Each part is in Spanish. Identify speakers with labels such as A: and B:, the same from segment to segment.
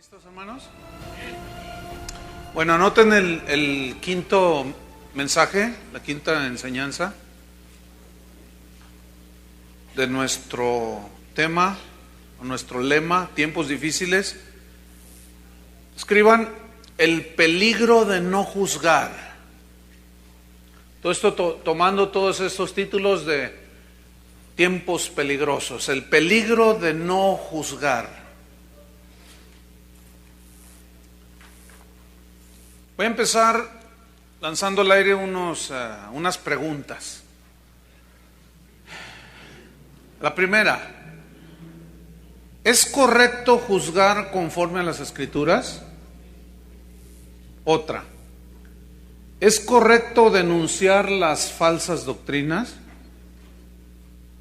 A: ¿Listos, hermanos? Bueno, anoten el quinto mensaje, la quinta enseñanza de nuestro tema, o nuestro lema, tiempos difíciles. Escriban el peligro de no juzgar. Todo esto tomando todos estos títulos de tiempos peligrosos, el peligro de no juzgar. Voy a empezar lanzando al aire unas preguntas. La primera, ¿es correcto juzgar conforme a las Escrituras? Otra, ¿es correcto denunciar las falsas doctrinas?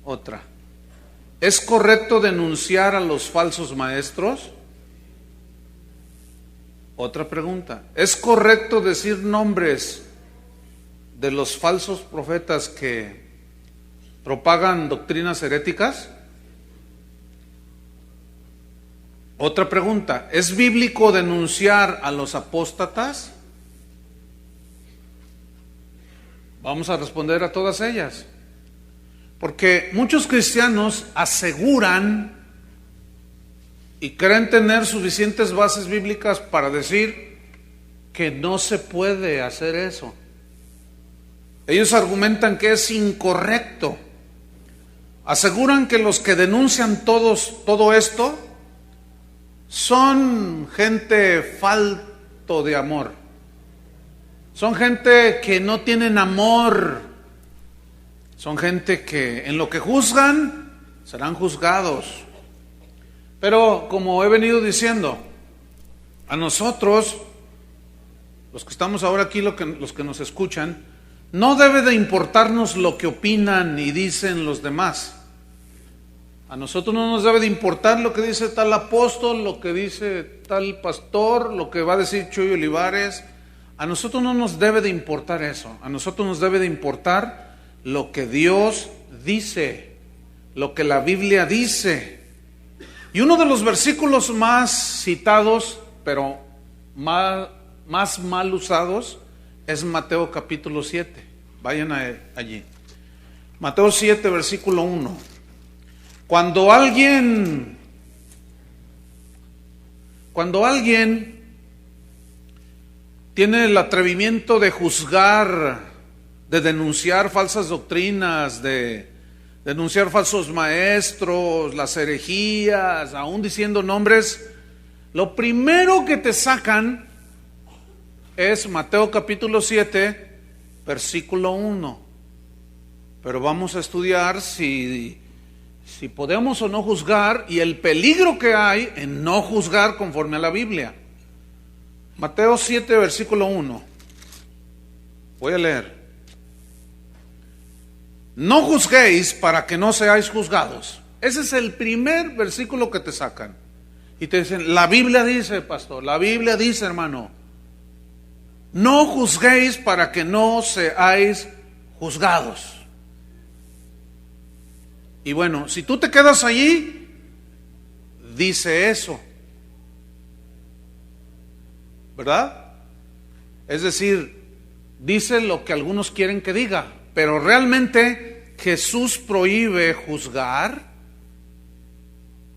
A: Otra, ¿es correcto denunciar a los falsos maestros? Otra pregunta, ¿es correcto decir nombres de los falsos profetas que propagan doctrinas heréticas? Otra pregunta, ¿es bíblico denunciar a los apóstatas? Vamos a responder a todas ellas, porque muchos cristianos aseguran y creen tener suficientes bases bíblicas para decir que no se puede hacer eso. Ellos argumentan que es incorrecto. Aseguran que los que denuncian todo esto son gente falto de amor. Son gente que no tienen amor. Son gente que en lo que juzgan serán juzgados. Pero como he venido diciendo, a nosotros, los que estamos ahora aquí, los que nos escuchan, no debe de importarnos lo que opinan y dicen los demás. A nosotros no nos debe de importar lo que dice tal apóstol, lo que dice tal pastor, lo que va a decir Chuy Olivares. A nosotros no nos debe de importar eso. A nosotros nos debe de importar lo que Dios dice, lo que la Biblia dice. Y uno de los versículos más citados, pero más mal usados, es Mateo capítulo 7. Vayan allí. Mateo 7, versículo 1. Cuando alguien tiene el atrevimiento de juzgar, de denunciar falsas doctrinas, de denunciar falsos maestros, las herejías, aún diciendo nombres, lo primero que te sacan es Mateo capítulo 7, versículo 1. Pero vamos a estudiar si podemos o no juzgar y el peligro que hay en no juzgar conforme a la Biblia. Mateo 7, versículo 1. Voy a leer. No juzguéis para que no seáis juzgados. Ese es el primer versículo que te sacan. Y te dicen, la Biblia dice, pastor, la Biblia dice, hermano, no juzguéis para que no seáis juzgados. Y bueno, si tú te quedas allí, dice eso, ¿verdad? Es decir, dice lo que algunos quieren que diga, pero realmente Jesús prohíbe juzgar.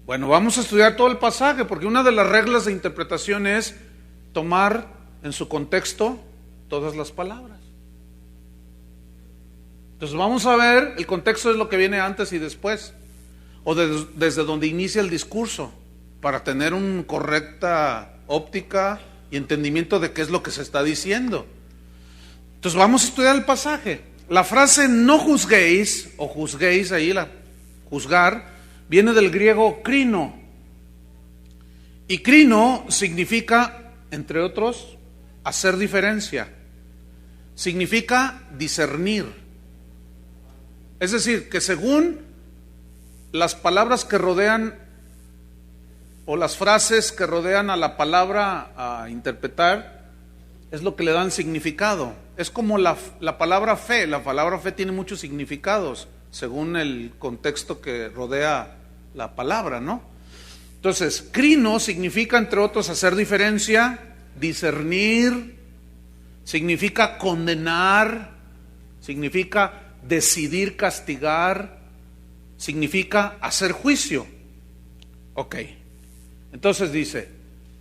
A: Bueno, vamos a estudiar todo el pasaje, porque una de las reglas de interpretación es tomar en su contexto todas las palabras. Entonces vamos a ver, el contexto es lo que viene antes y después, o desde donde inicia el discurso, para tener una correcta óptica y entendimiento de qué es lo que se está diciendo. Entonces vamos a estudiar el pasaje. La frase no juzguéis, o juzguéis, ahí juzgar, viene del griego krino. Y krino significa, entre otros, hacer diferencia. Significa discernir. Es decir, que según las palabras que rodean, o las frases que rodean a la palabra a interpretar, es lo que le dan significado. Es como la palabra fe. La palabra fe tiene muchos significados según el contexto que rodea la palabra, ¿no? Entonces, crino significa, entre otros, hacer diferencia, discernir, significa condenar, significa decidir castigar, significa hacer juicio. Ok, entonces dice,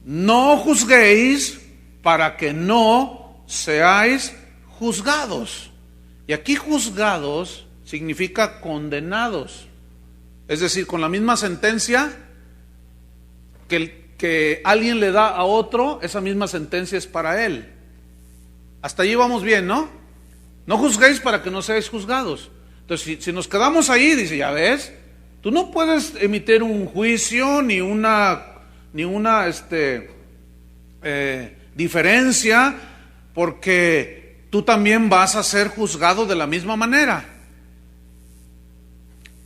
A: no juzguéis para que no seáis juzgados. Y aquí juzgados significa condenados. Es decir, con la misma sentencia que alguien le da a otro, esa misma sentencia es para él. Hasta allí vamos bien, ¿no? No juzguéis para que no seáis juzgados. Entonces, si nos quedamos ahí, dice, ya ves, tú no puedes emitir un juicio ni una diferencia, porque tú también vas a ser juzgado de la misma manera.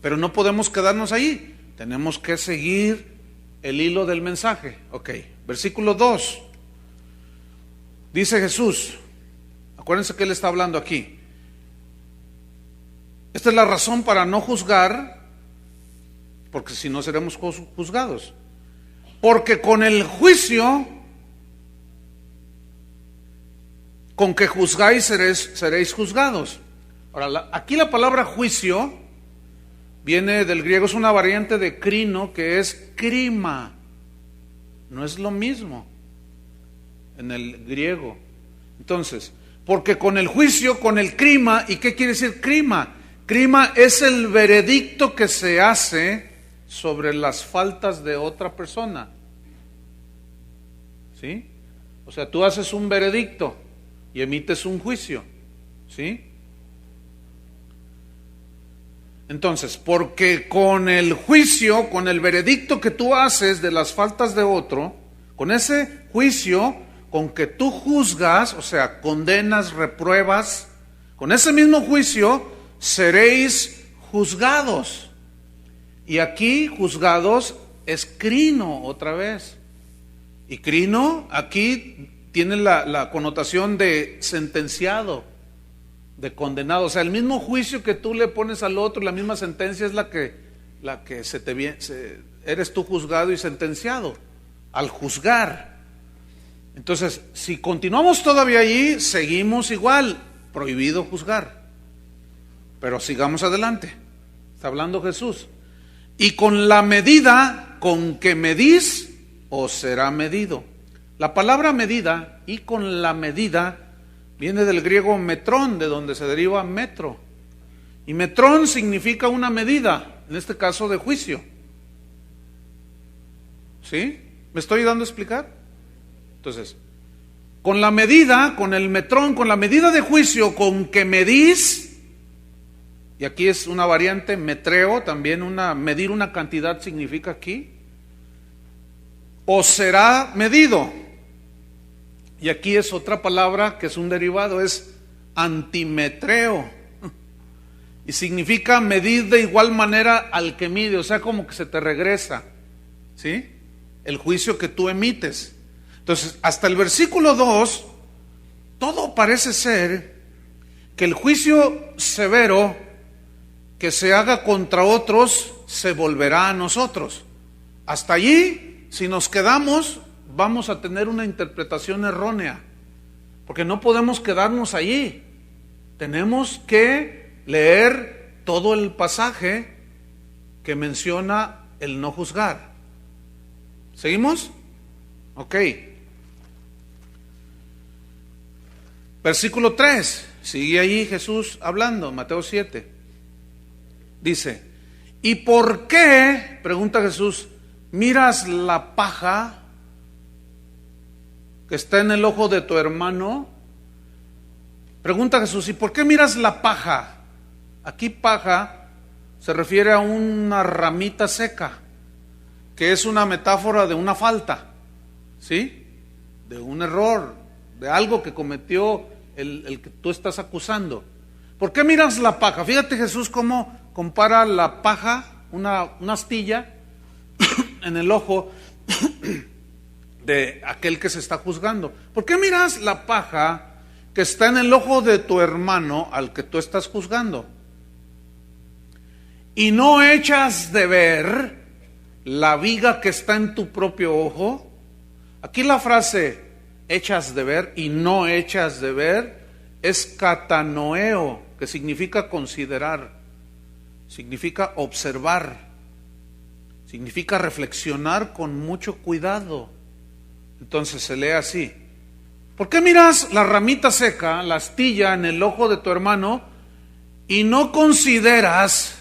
A: Pero no podemos quedarnos ahí, tenemos que seguir el hilo del mensaje. Ok, versículo 2. Dice Jesús, acuérdense que Él está hablando aquí. Esta es la razón para no juzgar, porque si no seremos juzgados. Porque con el juicio con que juzgáis seréis juzgados. Ahora, aquí la palabra juicio viene del griego, es una variante de crino, que es crima. No es lo mismo en el griego. Entonces, porque con el juicio, con el crima, ¿y qué quiere decir crima? Crima es el veredicto que se hace sobre las faltas de otra persona. ¿Sí? O sea, tú haces un veredicto y emites un juicio. ¿Sí? Entonces, porque con el juicio, con el veredicto que tú haces de las faltas de otro, con ese juicio con que tú juzgas, o sea, condenas, repruebas, con ese mismo juicio seréis juzgados. Y aquí juzgados es crino otra vez. Y crino aquí tiene la connotación de sentenciado, de condenado. O sea, el mismo juicio que tú le pones al otro, la misma sentencia es la que eres tú juzgado y sentenciado al juzgar. Entonces, si continuamos todavía allí, seguimos igual, prohibido juzgar. Pero sigamos adelante. Está hablando Jesús. Y con la medida con que medís, os será medido. La palabra medida y con la medida viene del griego metrón, de donde se deriva metro. Y metrón significa una medida, en este caso de juicio. ¿Sí? ¿Me estoy dando a explicar? Entonces, con la medida, con el metrón, con la medida de juicio con que medís, y aquí es una variante, metreo, también medir una cantidad significa aquí, os será medido. Y aquí es otra palabra que es un derivado, es antimetreo. Y significa medir de igual manera al que mide, o sea, como que se te regresa, ¿sí? El juicio que tú emites. Entonces, hasta el versículo 2, todo parece ser que el juicio severo que se haga contra otros se volverá a nosotros. Hasta allí, si nos quedamos, vamos a tener una interpretación errónea, porque no podemos quedarnos allí. Tenemos que leer todo el pasaje que menciona el no juzgar. ¿Seguimos? Ok. Versículo 3, sigue allí Jesús hablando, Mateo 7. Dice, ¿y por qué, pregunta Jesús, miras la paja que está en el ojo de tu hermano? Pregunta Jesús, ¿y por qué miras la paja? Aquí paja se refiere a una ramita seca, que es una metáfora de una falta, ¿sí? De un error, de algo que cometió el que tú estás acusando. ¿Por qué miras la paja? Fíjate Jesús cómo compara la paja, una astilla en el ojo de aquel que se está juzgando. ¿Por qué miras la paja que está en el ojo de tu hermano al que tú estás juzgando? Y no echas de ver la viga que está en tu propio ojo. Aquí la frase echas de ver y no echas de ver es katanoeo, que significa considerar, significa observar, significa reflexionar con mucho cuidado. Entonces se lee así: ¿por qué miras la ramita seca, la astilla en el ojo de tu hermano y no consideras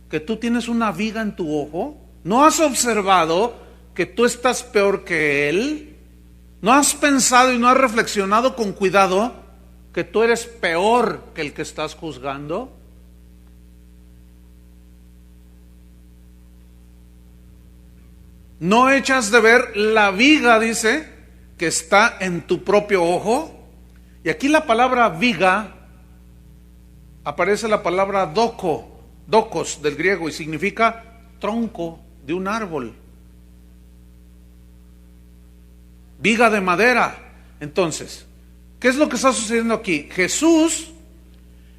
A: que tú tienes una viga en tu ojo? ¿No has observado que tú estás peor que él? ¿No has pensado y no has reflexionado con cuidado que tú eres peor que el que estás juzgando? ¿No echas de ver la viga, dice, que está en tu propio ojo? Y aquí la palabra viga, aparece la palabra dokos del griego, y significa tronco de un árbol, viga de madera. Entonces, ¿qué es lo que está sucediendo aquí? Jesús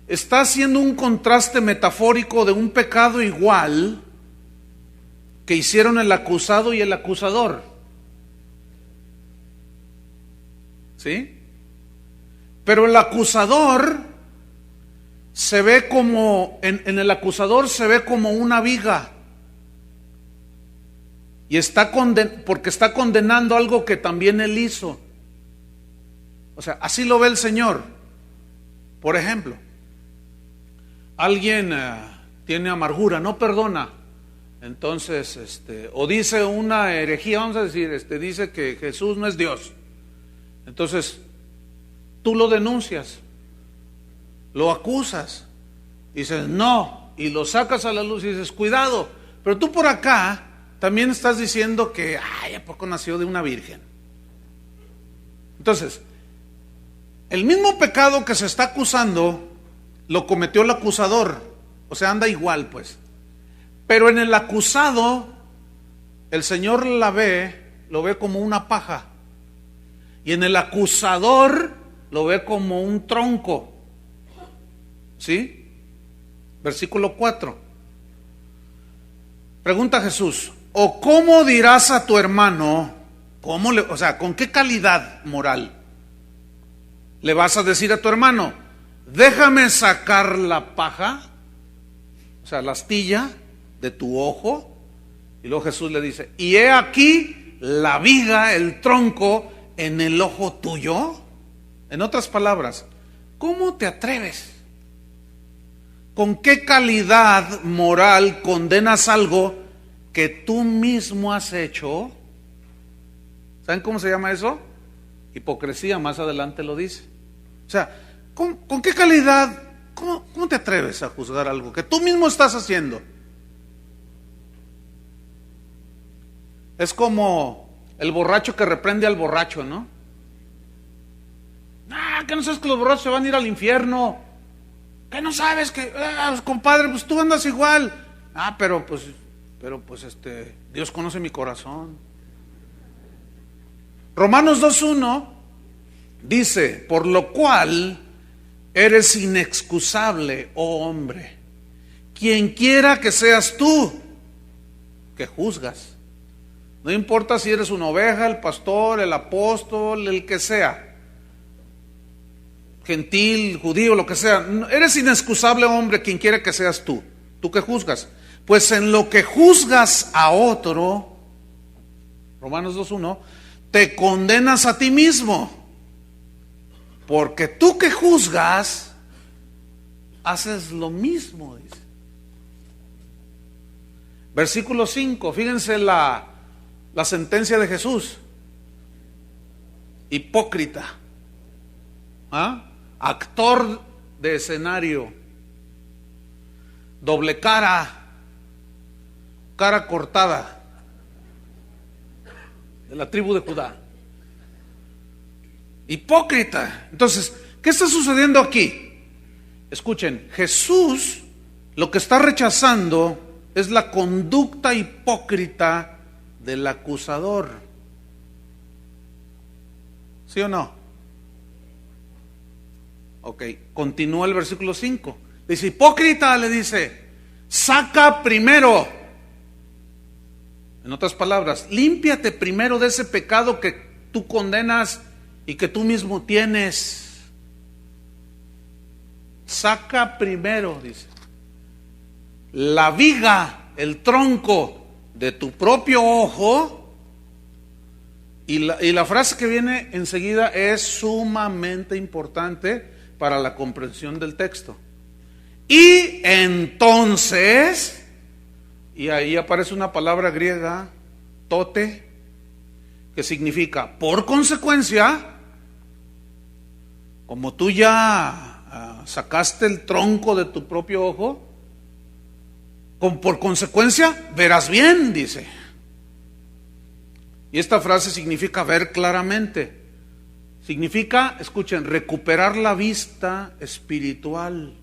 A: está haciendo un contraste metafórico de un pecado igual que hicieron el acusado y el acusador. ¿Sí? Pero el acusador se ve como, en el acusador se ve como una viga. Y está porque está condenando algo que también él hizo. O sea, así lo ve el Señor. Por ejemplo, alguien tiene amargura, no perdona. Entonces, o dice una herejía, vamos a decir, dice que Jesús no es Dios. Entonces, tú lo denuncias, lo acusas, dices no, y lo sacas a la luz y dices cuidado, pero tú por acá también estás diciendo que, ay, ¿a poco nació de una virgen? Entonces, el mismo pecado que se está acusando lo cometió el acusador, o sea, anda igual pues. Pero en el acusado, el Señor lo ve como una paja. Y en el acusador lo ve como un tronco. ¿Sí? Versículo 4. Pregunta Jesús: ¿o cómo dirás a tu hermano, o sea, con qué calidad moral le vas a decir a tu hermano, déjame sacar la paja, o sea, la astilla de tu ojo? Y luego Jesús le dice, y he aquí la viga, el tronco en el ojo tuyo. En otras palabras, ¿cómo te atreves? ¿Con qué calidad moral condenas algo que tú mismo has hecho? ¿Saben cómo se llama eso? Hipocresía, más adelante lo dice. O sea, ¿con qué calidad, cómo te atreves a juzgar algo que tú mismo estás haciendo? Es como el borracho que reprende al borracho, ¿no? Ah, que no sabes que los borrachos se van a ir al infierno. Que no sabes que, compadre, pues tú andas igual. Ah, pero Dios conoce mi corazón. Romanos 2:1 dice, por lo cual eres inexcusable, oh hombre, quien quiera que seas tú, que juzgas. No importa si eres una oveja, el pastor, el apóstol, el que sea, gentil, judío, lo que sea. Eres inexcusable, hombre, quien quiera que seas tú. ¿Tú que juzgas? Pues en lo que juzgas a otro, Romanos 2:1, te condenas a ti mismo. Porque tú que juzgas, haces lo mismo, dice. Versículo 5, fíjense la sentencia de Jesús. Hipócrita. ¿Ah? Actor de escenario, doble cara, cara cortada, de la tribu de Judá. Hipócrita. Entonces, ¿qué está sucediendo aquí? Escuchen, Jesús lo que está rechazando es la conducta hipócrita del acusador. ¿Sí o no? Ok, continúa el versículo 5. Dice, hipócrita, le dice, saca primero. En otras palabras, límpiate primero de ese pecado que tú condenas y que tú mismo tienes. Saca primero, dice, la viga, el tronco de tu propio ojo. Y la frase que viene enseguida es sumamente importante para la comprensión del texto. Y entonces, y ahí aparece una palabra griega, tote, que significa por consecuencia. Como tú ya sacaste el tronco de tu propio ojo, por consecuencia verás bien, dice. Y esta frase significa ver claramente. Significa, escuchen, recuperar la vista espiritual.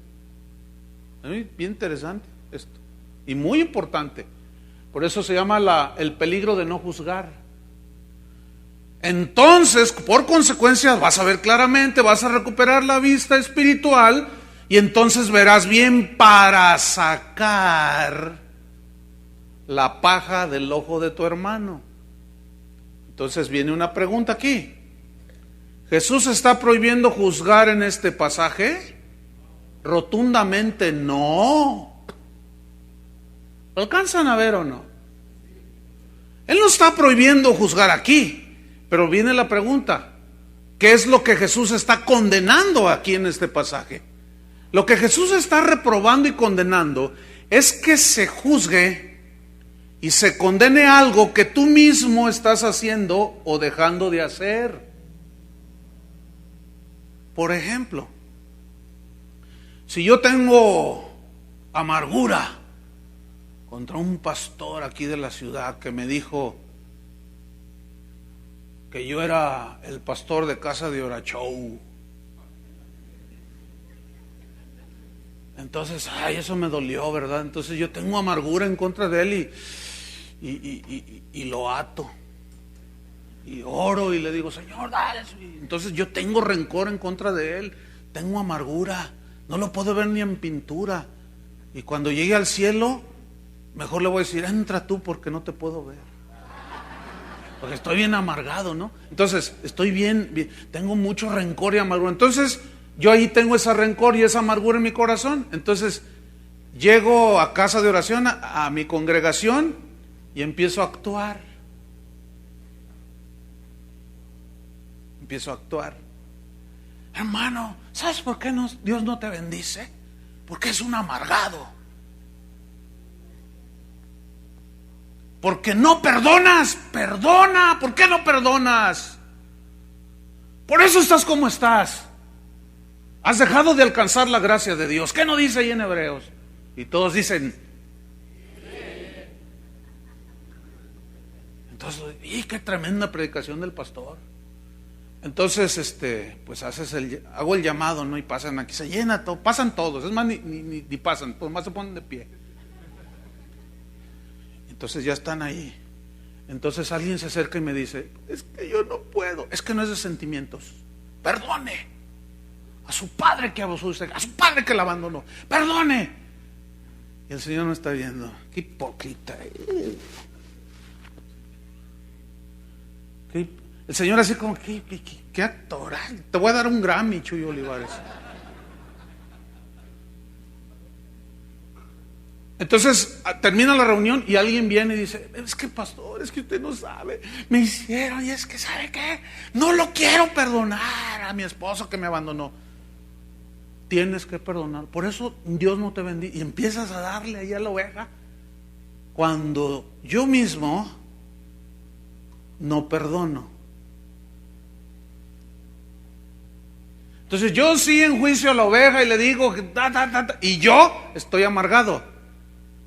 A: Bien interesante esto. Y muy importante. Por eso se llama el peligro de no juzgar. Entonces, por consecuencia, vas a ver claramente, vas a recuperar la vista espiritual y entonces verás bien para sacar la paja del ojo de tu hermano. Entonces viene una pregunta aquí. ¿Jesús está prohibiendo juzgar en este pasaje? Rotundamente no. ¿Lo alcanzan a ver o no? Él no está prohibiendo juzgar aquí, pero viene la pregunta: ¿qué es lo que Jesús está condenando aquí en este pasaje? Lo que Jesús está reprobando y condenando es que se juzgue y se condene algo que tú mismo estás haciendo o dejando de hacer. Por ejemplo, si yo tengo amargura contra un pastor aquí de la ciudad que me dijo que yo era el pastor de Casa de Orachou, entonces, eso me dolió, ¿verdad? Entonces yo tengo amargura en contra de él y lo ato y oro y le digo, Señor, dale. Entonces yo tengo rencor en contra de él, tengo amargura, no lo puedo ver ni en pintura, y cuando llegue al cielo mejor le voy a decir, entra tú porque no te puedo ver, porque estoy bien amargado, ¿no? Entonces estoy bien, tengo mucho rencor y amargura. Entonces yo ahí tengo ese rencor y esa amargura en mi corazón. Entonces llego a casa de oración, a mi congregación, y empiezo a actuar. Hermano, ¿sabes por qué Dios no te bendice? Porque es un amargado. Porque no perdonas. Perdona. ¿Por qué no perdonas? Por eso estás como estás. Has dejado de alcanzar la gracia de Dios. ¿Qué no dice ahí en Hebreos? Y todos dicen. Entonces, ¡y qué tremenda predicación del pastor! Entonces, pues hago el llamado, ¿no? Y pasan aquí, se llena todo, pasan todos, es más, ni pasan, pues más se ponen de pie. Entonces ya están ahí. Entonces alguien se acerca y me dice, es que yo no puedo. Es que no es de sentimientos. Perdone a su padre que abusó de usted, a su padre que la abandonó. Perdone. Y el Señor no está viendo. Qué hipócrita. El Señor así como, qué actoral. Te voy a dar un Grammy, Chuy Olivares. Entonces termina la reunión y alguien viene y dice, es que pastor, es que usted no sabe, me hicieron, y es que ¿sabe qué? No lo quiero perdonar a mi esposo que me abandonó. Tienes que perdonar, por eso Dios no te bendice. Y empiezas a darle ahí a la oveja cuando yo mismo no perdono. Entonces yo sí enjuicio a la oveja y le digo y yo estoy amargado.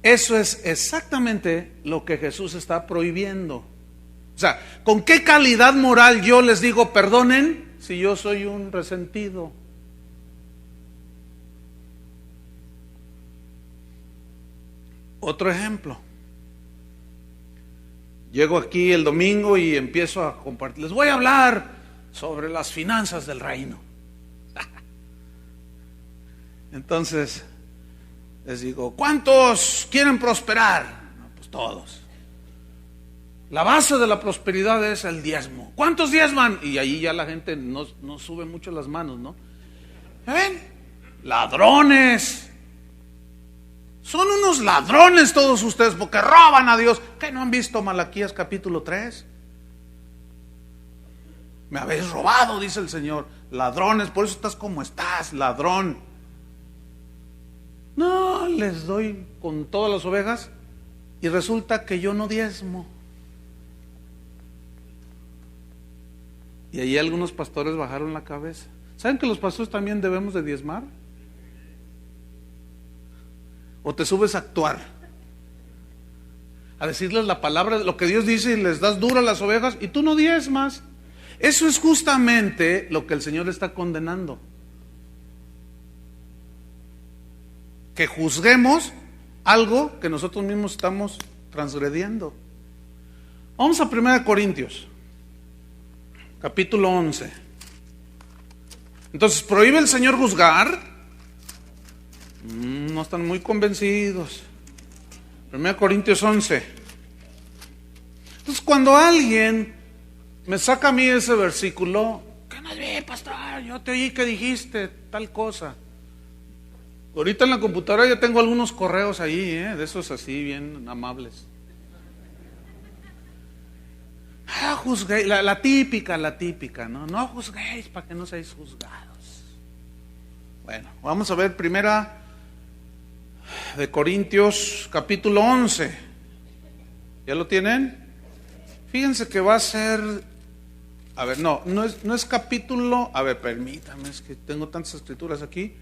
A: Eso es exactamente lo que Jesús está prohibiendo. O sea, ¿con qué calidad moral yo les digo perdonen si yo soy un resentido? Otro ejemplo. Llego aquí el domingo y empiezo a compartir. Les voy a hablar sobre las finanzas del reino. Entonces les digo, ¿cuántos quieren prosperar? No, pues todos. La base de la prosperidad es el diezmo. ¿Cuántos diezman? Y ahí ya la gente no sube mucho las manos, ¿no? ¿Ven? Ladrones. Son unos ladrones todos ustedes porque roban a Dios. ¿Qué no han visto Malaquías capítulo 3? Me habéis robado, dice el Señor. Ladrones, por eso estás como estás, ladrón. No, les doy con todas las ovejas y resulta que yo no diezmo. Y ahí algunos pastores bajaron la cabeza. ¿Saben que los pastores también debemos de diezmar? ¿O te subes a actuar? A decirles la palabra, lo que Dios dice, y les das duro a las ovejas y tú no diezmas. Eso es justamente lo que el Señor está condenando. Que juzguemos algo que nosotros mismos estamos transgrediendo. Vamos a 1 Corintios capítulo 11. Entonces, ¿prohíbe el Señor juzgar? No están muy convencidos. 1 Corintios 11. Entonces, cuando alguien me saca a mí ese versículo, ¿qué más vi, pastor? Yo te oí que dijiste tal cosa. Ahorita en la computadora ya tengo algunos correos ahí, de esos así bien amables. Juzguéis, la típica, ¿no? No juzguéis para que no seáis juzgados. Bueno, vamos a ver 1 Corintios capítulo 11. ¿Ya lo tienen? Fíjense que va a ser, a ver, no es capítulo, a ver, permítame, es que tengo tantas escrituras aquí.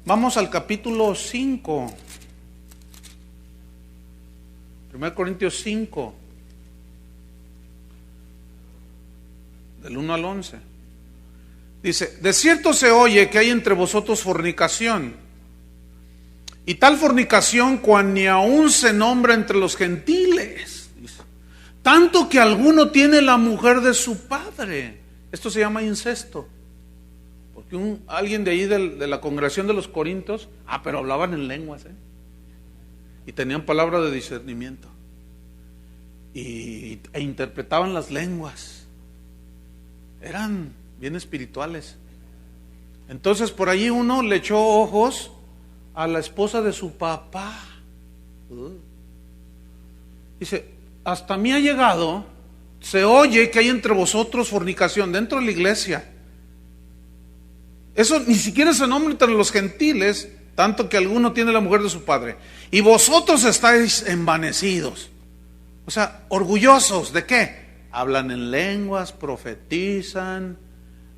A: Vamos al capítulo 5. 1 Corintios 5. Del 1 al 11. Dice: de cierto se oye que hay entre vosotros fornicación, y tal fornicación cual ni aún se nombra entre los gentiles, dice, tanto que alguno tiene la mujer de su padre. Esto se llama incesto. Porque alguien de ahí de la congregación de los Corintios, pero hablaban en lenguas, y tenían palabra de discernimiento, e interpretaban las lenguas. Eran bien espirituales. Entonces por allí uno le echó ojos a la esposa de su papá. Dice: hasta mí ha llegado, se oye que hay entre vosotros fornicación dentro de la iglesia. Eso ni siquiera se nombra entre los gentiles, tanto que alguno tiene la mujer de su padre. Y vosotros estáis envanecidos. O sea, orgullosos ¿de qué? Hablan en lenguas, profetizan,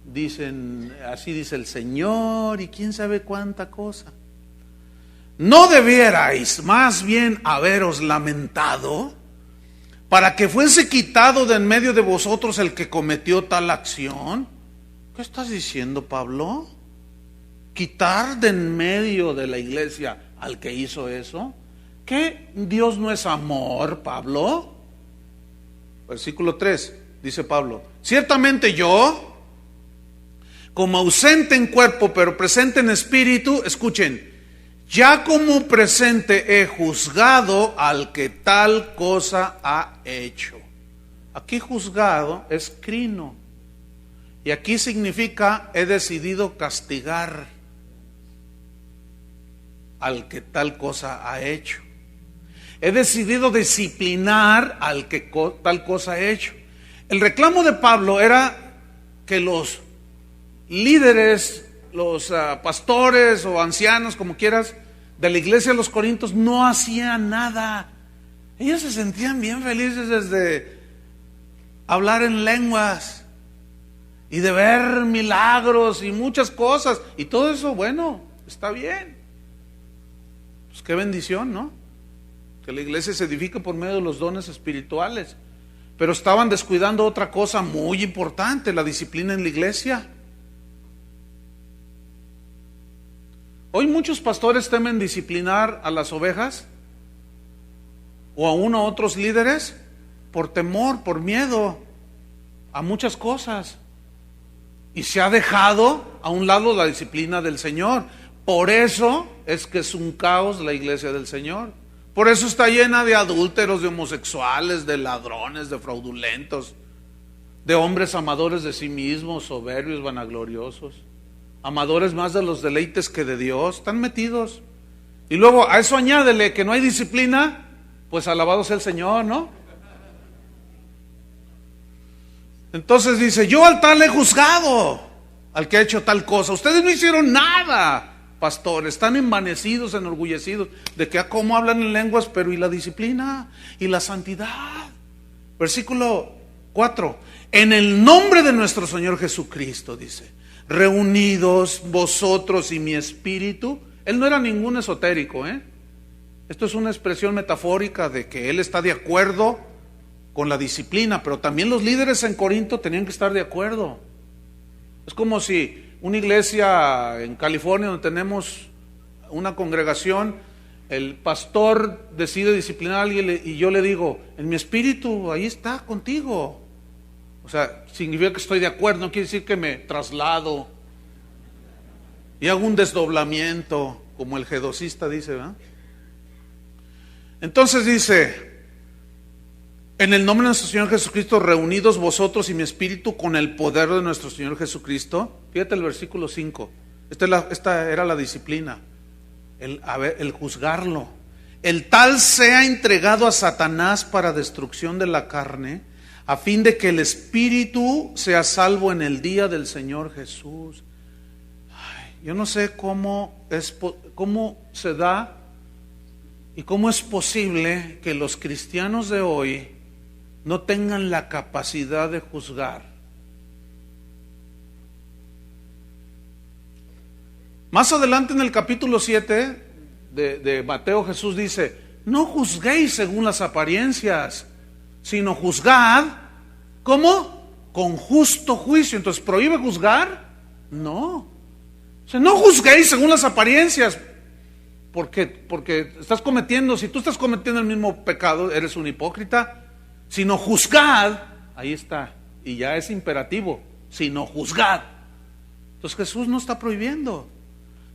A: dicen, así dice el Señor, y quién sabe cuánta cosa. ¿No debierais más bien haberos lamentado para que fuese quitado de en medio de vosotros el que cometió tal acción? ¿Qué estás diciendo, Pablo? ¿Quitar de en medio de la iglesia al que hizo eso? ¿Qué? ¿Dios no es amor, Pablo? Versículo 3, dice Pablo: ciertamente yo, como ausente en cuerpo, pero presente en espíritu, escuchen, ya como presente he juzgado al que tal cosa ha hecho. Aquí juzgado es crino, y aquí significa he decidido castigar al que tal cosa ha hecho. He decidido disciplinar al que tal cosa ha hecho. El reclamo de Pablo era que los líderes, los pastores o ancianos, como quieras, de la iglesia de los Corintios no hacían nada. Ellos se sentían bien felices desde hablar en lenguas y de ver milagros y muchas cosas. Y todo eso, bueno, está bien. Pues qué bendición, ¿no? Que la iglesia se edifique por medio de los dones espirituales. Pero estaban descuidando otra cosa muy importante: la disciplina en la iglesia. Hoy muchos pastores temen disciplinar a las ovejas o aún a otros líderes por temor, por miedo a muchas cosas. Y se ha dejado a un lado la disciplina del Señor. Por eso es que es un caos la iglesia del Señor. Por eso está llena de adúlteros, de homosexuales, de ladrones, de fraudulentos, de hombres amadores de sí mismos, soberbios, vanagloriosos, amadores más de los deleites que de Dios. Están metidos. Y luego a eso añádele que no hay disciplina, pues alabado sea el Señor, ¿no? Entonces dice, yo al tal he juzgado, al que ha hecho tal cosa. Ustedes no hicieron nada, pastores, están envanecidos, enorgullecidos de que cómo hablan en lenguas, pero ¿y la disciplina? ¿Y la santidad? Versículo 4. En el nombre de nuestro Señor Jesucristo, dice, reunidos vosotros y mi espíritu. Él no era ningún esotérico, Esto es una expresión metafórica de que él está de acuerdo con la disciplina, pero también los líderes en Corinto tenían que estar de acuerdo. Es como si una iglesia en California donde tenemos una congregación, el pastor decide disciplinar a alguien y yo le digo, en mi espíritu ahí está contigo. O sea, significa que estoy de acuerdo, no quiere decir que me traslado y hago un desdoblamiento, como el gedosista dice, ¿verdad? Entonces dice, en el nombre de nuestro Señor Jesucristo, reunidos vosotros y mi espíritu con el poder de nuestro Señor Jesucristo. Fíjate el versículo 5. Esta era la disciplina, el juzgarlo. El tal sea entregado a Satanás para destrucción de la carne, a fin de que el espíritu sea salvo en el día del Señor Jesús. Yo no sé cómo se da y cómo es posible que los cristianos de hoy no tengan la capacidad de juzgar. Más adelante en el capítulo 7 de Mateo, Jesús dice, no juzguéis según las apariencias, sino juzgad, ¿cómo? Con justo juicio. Entonces, ¿prohíbe juzgar? No. O sea, no juzguéis según las apariencias, porque estás cometiendo, si tú estás cometiendo el mismo pecado, eres un hipócrita. Sino juzgad, ahí está, y ya es imperativo, sino juzgad. Entonces Jesús no está prohibiendo.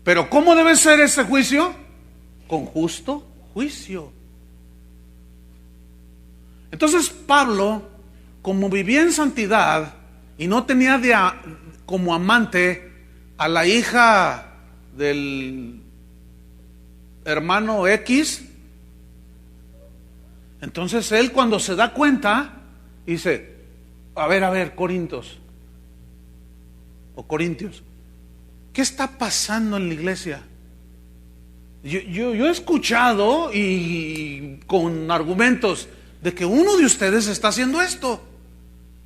A: Pero ¿cómo debe ser ese juicio? Con justo juicio. Entonces Pablo, como vivía en santidad y no tenía como amante a la hija del hermano X, entonces él cuando se da cuenta dice, a ver, Corintios, ¿qué está pasando en la iglesia? Yo he escuchado y con argumentos de que uno de ustedes está haciendo esto.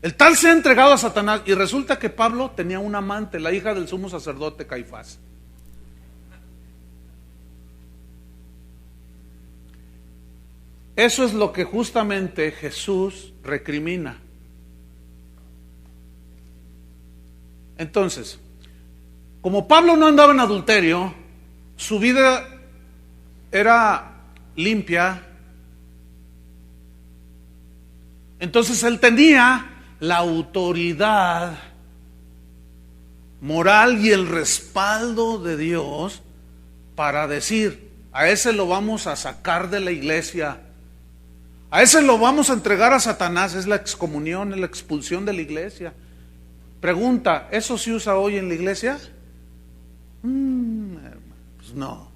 A: El tal se ha entregado a Satanás, y resulta que Pablo tenía una amante, la hija del sumo sacerdote Caifás. Eso es lo que justamente Jesús recrimina. Entonces, como Pablo no andaba en adulterio, su vida era limpia, entonces él tenía la autoridad moral y el respaldo de Dios para decir, a ese lo vamos a sacar de la iglesia, a ese lo vamos a entregar a Satanás. Es la excomunión, es la expulsión de la iglesia. Pregunta, ¿eso se usa hoy en la iglesia? Pues no.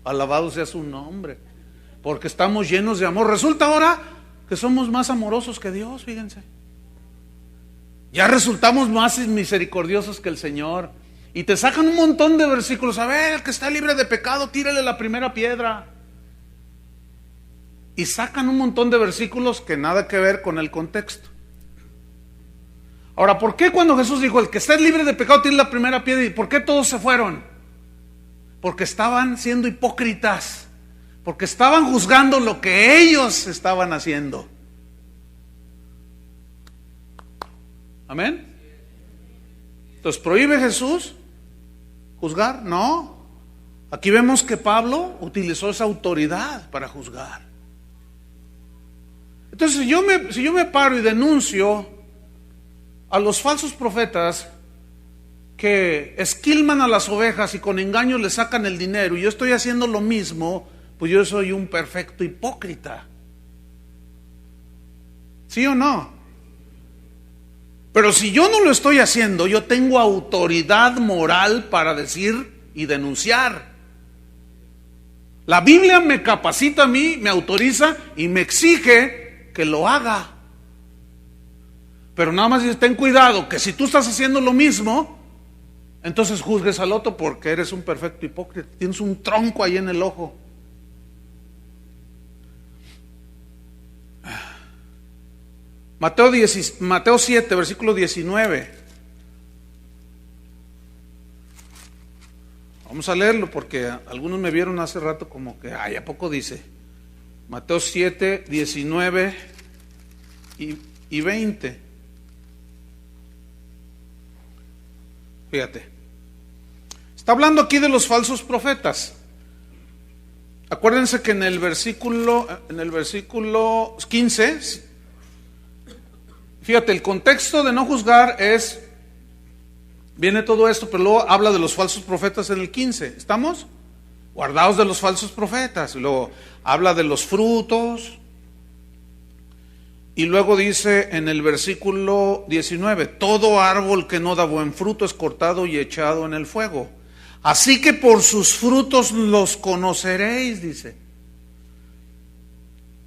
A: Alabado sea su nombre, porque estamos llenos de amor. Resulta ahora que somos más amorosos que Dios, fíjense. Ya resultamos más misericordiosos que el Señor. Y te sacan un montón de versículos. A ver, el que está libre de pecado, tírale la primera piedra. Y sacan un montón de versículos que nada que ver con el contexto. Ahora, ¿por qué cuando Jesús dijo, el que esté libre de pecado, tire la primera piedra? ¿Y por qué todos se fueron? Porque estaban siendo hipócritas. Porque estaban juzgando lo que ellos estaban haciendo. Amén. Entonces, ¿prohíbe Jesús juzgar? No. Aquí vemos que Pablo utilizó esa autoridad para juzgar. Entonces, si yo me paro y denuncio a los falsos profetas que esquilman a las ovejas y con engaño le sacan el dinero, y yo estoy haciendo lo mismo, pues yo soy un perfecto hipócrita. ¿Sí o no? Pero si yo no lo estoy haciendo, yo tengo autoridad moral para decir y denunciar. La Biblia me capacita a mí, me autoriza y me exige que lo haga. Pero nada más dice, ten cuidado, que si tú estás haciendo lo mismo, entonces juzgues al otro porque eres un perfecto hipócrita. Tienes un tronco ahí en el ojo. Mateo 7, versículo 19. Vamos a leerlo porque algunos me vieron hace rato como que, ay, ¿a poco dice? Mateo 7, 19 y 20. Fíjate. Está hablando aquí de los falsos profetas. Acuérdense que en el versículo 15, fíjate, el contexto de no juzgar viene todo esto, pero luego habla de los falsos profetas en el 15. ¿Estamos? Guardaos de los falsos profetas. Luego habla de los frutos. Y luego dice en el versículo 19, todo árbol que no da buen fruto es cortado y echado en el fuego. Así que por sus frutos los conoceréis, dice.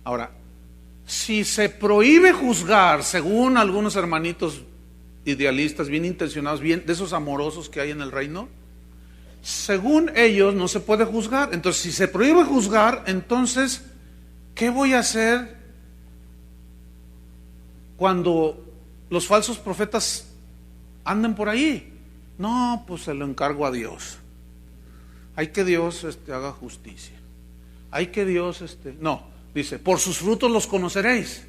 A: Ahora, si se prohíbe juzgar, según algunos hermanitos idealistas, bien intencionados, bien de esos amorosos que hay en el reino, según ellos no se puede juzgar. Entonces, si se prohíbe juzgar, entonces, ¿qué voy a hacer cuando los falsos profetas anden por ahí? No, pues se lo encargo a Dios. Hay que Dios haga justicia. Hay que Dios no, dice, por sus frutos los conoceréis.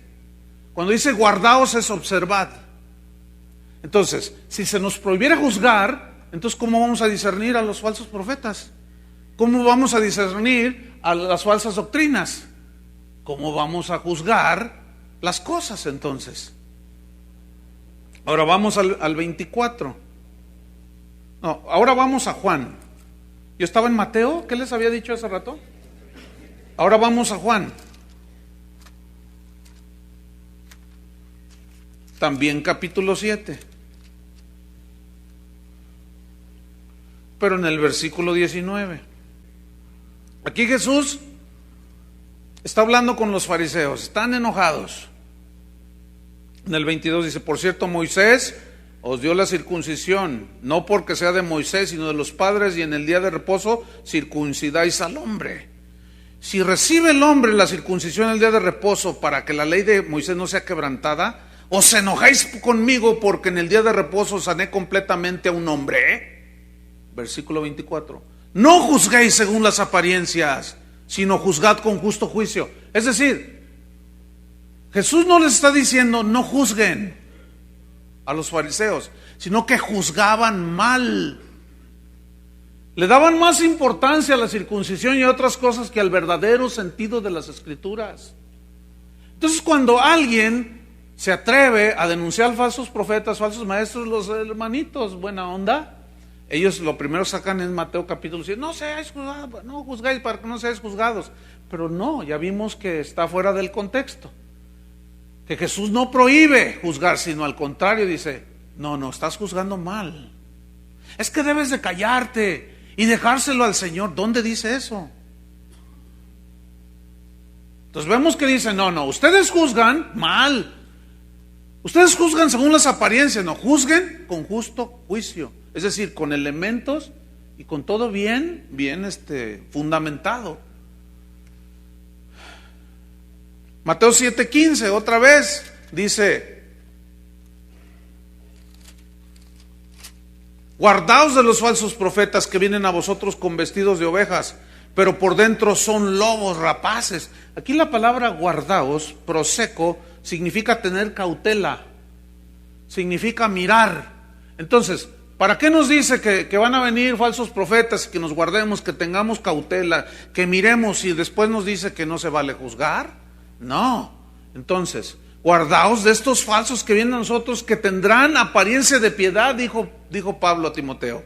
A: Cuando dice guardaos es observad. Entonces, si se nos prohibiera juzgar, entonces ¿cómo vamos a discernir a los falsos profetas? ¿Cómo vamos a discernir a las falsas doctrinas? ¿Cómo vamos a juzgar las cosas entonces? Ahora vamos al 24. No, ahora vamos a Juan. Yo estaba en Mateo, ¿qué les había dicho hace rato? Ahora vamos a Juan. También capítulo 7. Pero en el versículo 19. Aquí Jesús está hablando con los fariseos, están enojados. En el 22 dice, por cierto, Moisés os dio la circuncisión, no porque sea de Moisés, sino de los padres, y en el día de reposo circuncidáis al hombre. Si recibe el hombre la circuncisión en el día de reposo para que la ley de Moisés no sea quebrantada, ¿os enojáis conmigo porque en el día de reposo sané completamente a un hombre? Versículo 24. No juzguéis según las apariencias, sino juzgad con justo juicio. Es decir, Jesús no les está diciendo no juzguen a los fariseos, sino que juzgaban mal. Le daban más importancia a la circuncisión y a otras cosas que al verdadero sentido de las Escrituras. Entonces, cuando alguien se atreve a denunciar falsos profetas, falsos maestros, los hermanitos, buena onda, ellos lo primero sacan en Mateo capítulo 7, no seáis juzgados, no juzgáis para que no seáis juzgados. Pero no, ya vimos que está fuera del contexto. Que Jesús no prohíbe juzgar, sino al contrario dice, no, estás juzgando mal. Es que debes de callarte y dejárselo al Señor. ¿Dónde dice eso? Entonces vemos que dice, no, ustedes juzgan mal. Ustedes juzgan según las apariencias, no, juzguen con justo juicio. Es decir, con elementos y con todo bien fundamentado. Mateo 7:15, otra vez, dice, guardaos de los falsos profetas que vienen a vosotros con vestidos de ovejas, pero por dentro son lobos rapaces. Aquí la palabra guardaos, proseco, significa tener cautela, significa mirar. Entonces, ¿para qué nos dice que van a venir falsos profetas y que nos guardemos, que tengamos cautela, que miremos y después nos dice que no se vale juzgar? No. Entonces, guardaos de estos falsos que vienen a nosotros, que tendrán apariencia de piedad, dijo Pablo a Timoteo,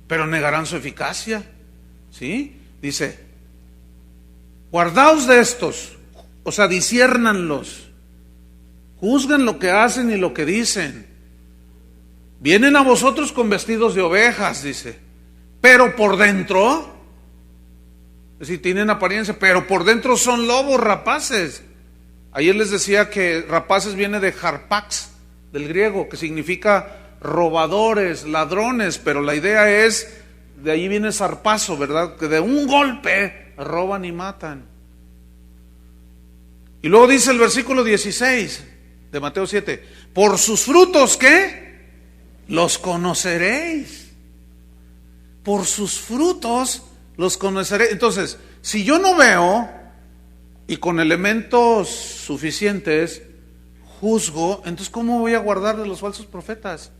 A: pero negarán su eficacia. ¿Sí? Dice, Guardaos de estos, o sea, disciérnanlos, juzguen lo que hacen y lo que dicen. Vienen a vosotros con vestidos de ovejas, dice, pero por dentro, es decir, tienen apariencia, pero por dentro son lobos rapaces. Ayer les decía que rapaces viene de harpax, del griego, que significa robadores, ladrones, pero la idea es, de ahí viene zarpazo, ¿verdad? Que de un golpe roban y matan. Y luego dice el versículo 16 de Mateo 7, por sus frutos, ¿qué? Los conoceréis. Por sus frutos los conoceréis. Entonces, si yo no veo y con elementos suficientes juzgo, entonces ¿cómo voy a guardar de los falsos profetas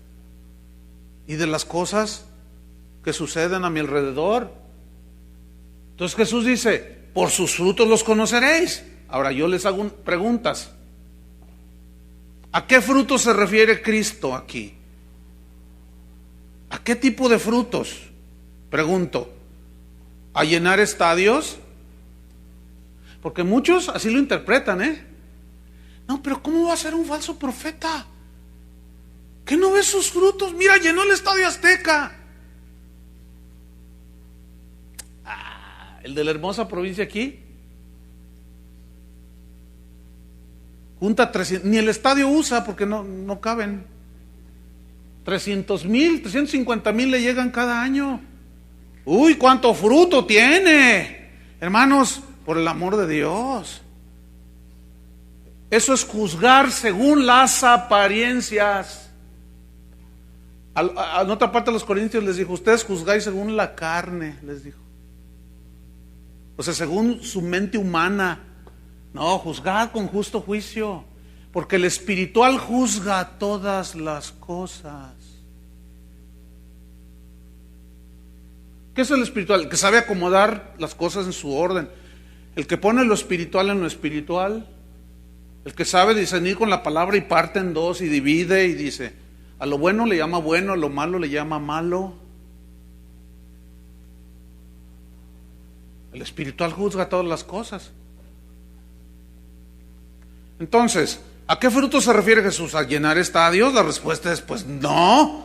A: y de las cosas que suceden a mi alrededor? Entonces Jesús dice, por sus frutos los conoceréis. Ahora yo les hago preguntas. ¿A qué frutos se refiere Cristo aquí? ¿A qué tipo de frutos? Pregunto. ¿A llenar estadios? Porque muchos así lo interpretan, No, pero ¿cómo va a ser un falso profeta? ¿Que no ves sus frutos? Mira, llenó el Estadio Azteca. El de la hermosa provincia aquí junta 300, ni el estadio usa porque no caben. 300,000, 350,000 le llegan cada año. Uy, cuánto fruto tiene, hermanos, por el amor de Dios. Eso es juzgar según las apariencias. En otra parte de los Corintios les dijo, ustedes juzgáis según la carne, les dijo. O sea, según su mente humana. No, juzgad con justo juicio, porque el espiritual juzga todas las cosas. ¿Qué es el espiritual? El que sabe acomodar las cosas en su orden. El que pone lo espiritual en lo espiritual. El que sabe discernir con la palabra y parte en dos y divide y dice, a lo bueno le llama bueno, a lo malo le llama malo. El espiritual juzga todas las cosas. Entonces, ¿a qué fruto se refiere Jesús? ¿A llenar estadios? La respuesta es, pues no.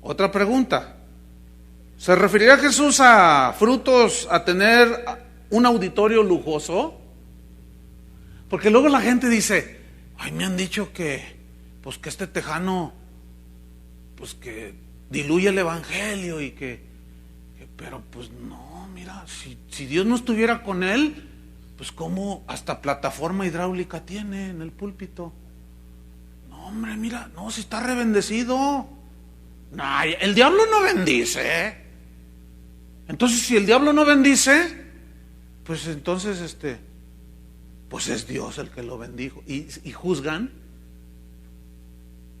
A: Otra pregunta. ¿Se referirá Jesús a frutos, a tener un auditorio lujoso? Porque luego la gente dice, ay, me han dicho que, pues que este tejano, pues que diluye el evangelio y pero pues no, mira, si Dios no estuviera con él, pues cómo hasta plataforma hidráulica tiene en el púlpito. No, hombre, mira, no, si está rebendecido. No, el diablo no bendice. Entonces, si el diablo no bendice, pues entonces pues es Dios el que lo bendijo. Y juzgan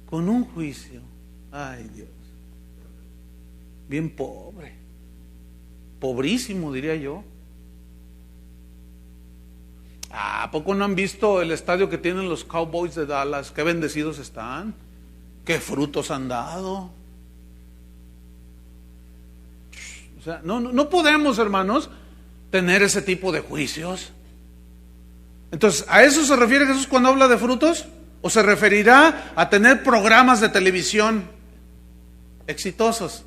A: con un juicio. Ay, Dios. Bien pobre. Pobrísimo, diría yo. ¿A poco no han visto el estadio que tienen los Cowboys de Dallas? Qué bendecidos están. Qué frutos han dado. O sea, no podemos, hermanos, tener ese tipo de juicios. Entonces, ¿a eso se refiere Jesús cuando habla de frutos? ¿O se referirá a tener programas de televisión exitosos?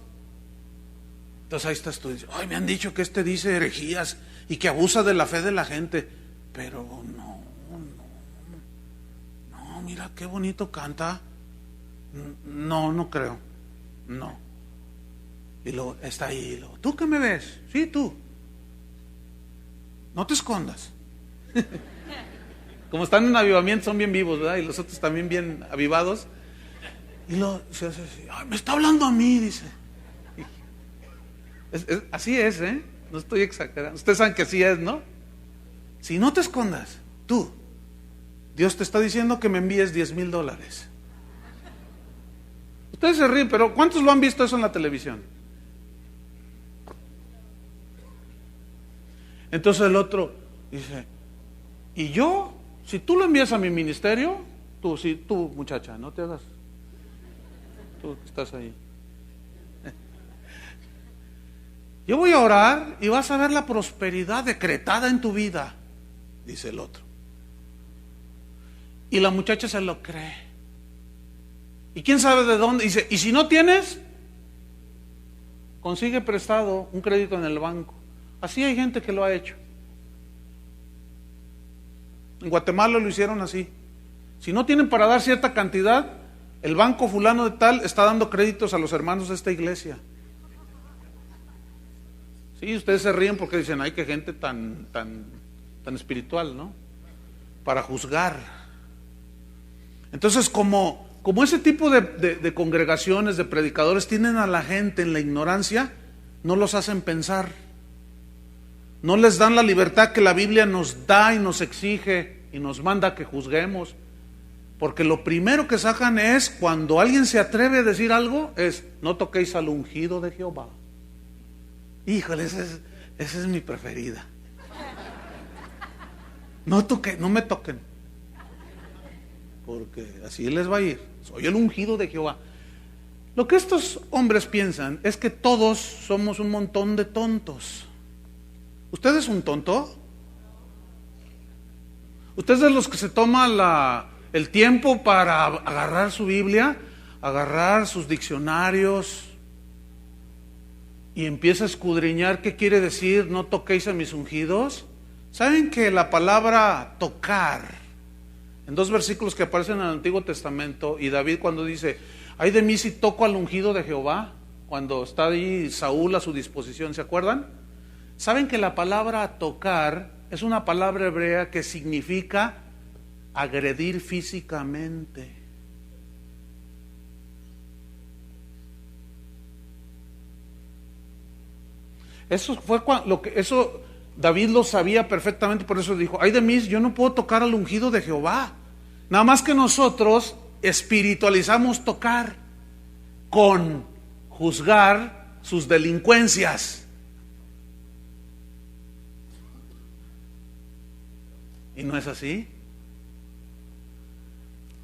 A: Entonces ahí estás tú, dices, ay, me han dicho que dice herejías y que abusa de la fe de la gente. Pero no, mira qué bonito canta. No creo, no. Y luego está ahí, y luego, ¿tú qué me ves? Sí, tú. No te escondas. Como están en avivamiento, son bien vivos, ¿verdad? Y los otros también bien avivados. Y luego se hace así, ay, me está hablando a mí, dice. Así es, no estoy exagerando. Ustedes saben que así es, ¿no? Si no te escondas, tú, Dios te está diciendo que me envíes $10,000. Ustedes se ríen, pero ¿cuántos lo han visto eso en la televisión? Entonces el otro dice, ¿y yo? Si tú lo envías a mi ministerio, tú muchacha, no te hagas, tú que estás ahí. yo voy a orar y vas a ver la prosperidad decretada en tu vida, dice el otro. Y la muchacha se lo cree. ¿Y quién sabe de dónde? Dice, y si no tienes, consigue prestado un crédito en el banco. Así hay gente que lo ha hecho. En Guatemala lo hicieron así. Si no tienen para dar cierta cantidad, el banco fulano de tal está dando créditos a los hermanos de esta iglesia. Sí, ustedes se ríen porque dicen, ay, qué gente tan espiritual, ¿no? Para juzgar. Entonces, como ese tipo de congregaciones, de predicadores, tienen a la gente en la ignorancia, no los hacen pensar. No les dan la libertad que la Biblia nos da y nos exige y nos manda que juzguemos. Porque lo primero que sacan es, cuando alguien se atreve a decir algo, es, no toquéis al ungido de Jehová. Híjole, esa es mi preferida. No me toquen, porque así les va a ir. Soy el ungido de Jehová. Lo que estos hombres piensan es que todos somos un montón de tontos. ¿Usted es un tonto? ¿Usted es de los que se toma el tiempo para agarrar su Biblia, agarrar sus diccionarios y empieza a escudriñar qué quiere decir no toquéis a mis ungidos? ¿Saben que la palabra tocar, en 2 versículos que aparecen en el Antiguo Testamento, y David cuando dice, ay de mí si toco al ungido de Jehová, cuando está ahí Saúl a su disposición, ¿se acuerdan? ¿Saben que la palabra tocar es una palabra hebrea que significa agredir físicamente? Eso fue eso David lo sabía perfectamente, por eso dijo, ay de mí, yo no puedo tocar al ungido de Jehová. Nada más que nosotros espiritualizamos tocar con juzgar sus delincuencias. ¿Y no es así?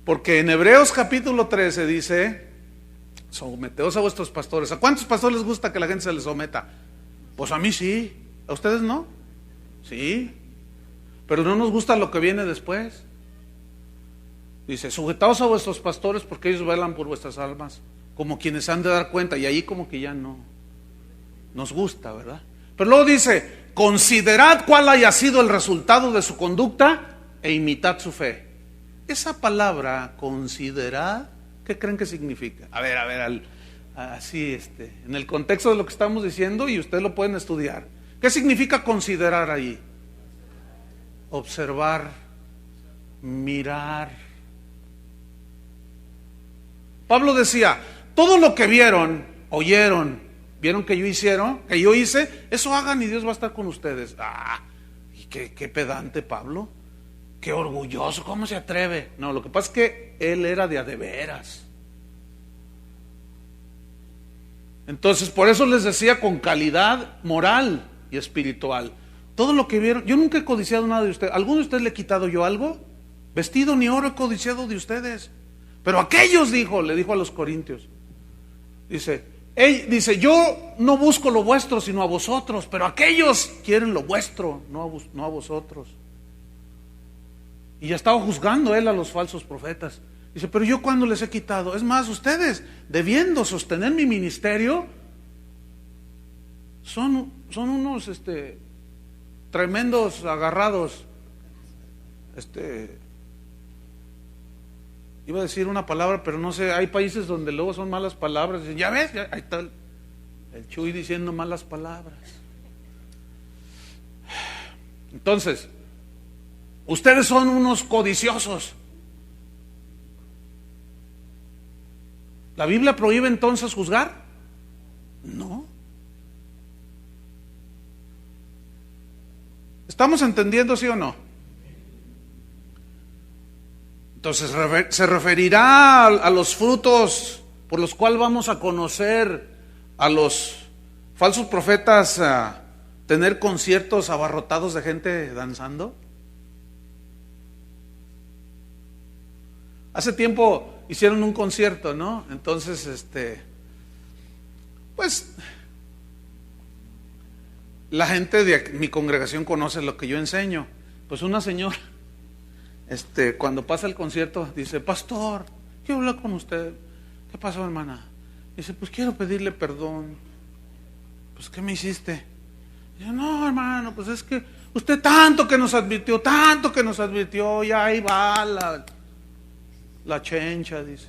A: Porque en Hebreos capítulo 13 dice, someteos a vuestros pastores. ¿A cuántos pastores les gusta que la gente se les someta? Pues a mí sí. ¿A ustedes no? Sí. Pero no nos gusta lo que viene después. Dice, sujetaos a vuestros pastores porque ellos velan por vuestras almas, como quienes han de dar cuenta. Y ahí como que ya no nos gusta, ¿verdad? Pero luego dice, considerad cuál haya sido el resultado de su conducta e imitad su fe. Esa palabra, considerad, ¿qué creen que significa? A ver, así en el contexto de lo que estamos diciendo, y ustedes lo pueden estudiar. ¿Qué significa considerar ahí? Observar, mirar. Pablo decía, todo lo que vieron, oyeron, vieron que yo hice, eso hagan y Dios va a estar con ustedes. Y qué pedante Pablo, qué orgulloso, ¿cómo se atreve? No, lo que pasa es que él era de a de veras. Entonces, por eso les decía, con calidad moral y espiritual. Todo lo que vieron, yo nunca he codiciado nada de ustedes. ¿Alguno de ustedes le he quitado yo algo? Vestido ni oro he codiciado de ustedes. Pero aquellos, le dijo a los corintios, dice, yo no busco lo vuestro sino a vosotros, pero aquellos quieren lo vuestro, no a vosotros. Y ya estaba juzgando él a los falsos profetas. Dice, pero yo ¿cuándo les he quitado? Es más, ustedes, debiendo sostener mi ministerio, son unos tremendos agarrados. Iba a decir una palabra, pero no sé, hay países donde luego son malas palabras. Dicen, ya ves, ahí está el Chuy diciendo malas palabras. Entonces, ustedes son unos codiciosos. ¿La Biblia prohíbe entonces juzgar? No. ¿Estamos entendiendo, sí o no? Entonces se referirá a los frutos por los cuales vamos a conocer a los falsos profetas a tener conciertos abarrotados de gente danzando. Hace tiempo hicieron un concierto, ¿no? Entonces, pues la gente de mi congregación conoce lo que yo enseño. Pues una señora, cuando pasa el concierto, dice: pastor, quiero hablar con usted. ¿Qué pasó, hermana? Dice: pues quiero pedirle perdón. Pues, ¿qué me hiciste? Dice: no, hermano, pues es que usted tanto que nos advirtió, y ahí va la chencha, dice.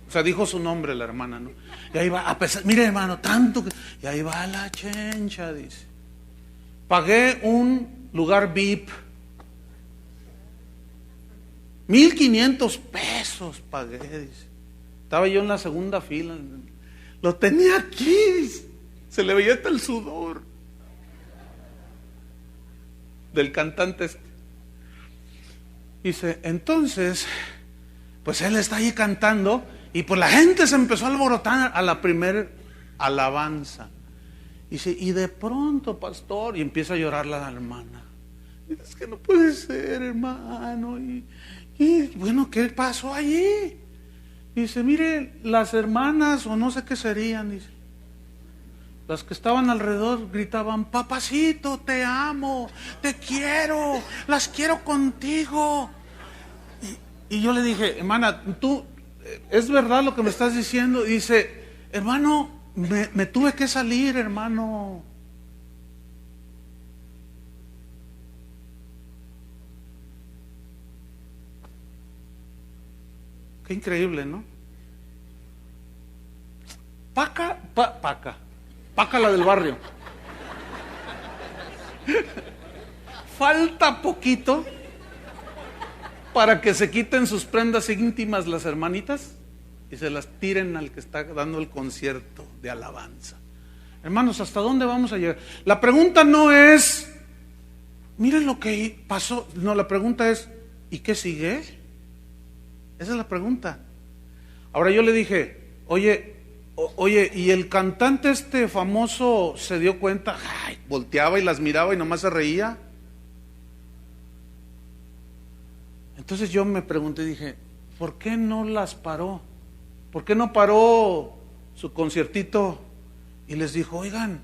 A: O sea, dijo su nombre la hermana, ¿no? Y ahí va, a pesar, mire, hermano, tanto que... Y ahí va la chencha, dice. Pagué un lugar VIP. 1,500 pesos pagué, dice. Estaba yo en la segunda fila. Lo tenía aquí, dice. Se le veía hasta el sudor del cantante Dice, entonces, pues él está ahí cantando y pues la gente se empezó a alborotar a la primer alabanza. Dice, y de pronto, pastor, y empieza a llorar la hermana. Dice, es que no puede ser, hermano. Y bueno, ¿qué pasó allí? Dice, mire, las hermanas, o no sé qué serían, dice, las que estaban alrededor gritaban, papacito, te amo, te quiero, las quiero contigo. Y yo le dije, hermana, ¿tú, es verdad lo que me estás diciendo? Y dice, hermano, me tuve que salir, hermano. Qué increíble, ¿no? Paca la del barrio. Falta poquito para que se quiten sus prendas íntimas las hermanitas y se las tiren al que está dando el concierto de alabanza. Hermanos, ¿hasta dónde vamos a llegar? La pregunta no es, miren lo que pasó. No, la pregunta es, ¿y qué sigue? Esa es la pregunta. Ahora yo le dije, oye, y el cantante famoso se dio cuenta, volteaba y las miraba y nomás se reía. Entonces yo me pregunté, dije, ¿por qué no las paró? ¿Por qué no paró su conciertito y les dijo, oigan,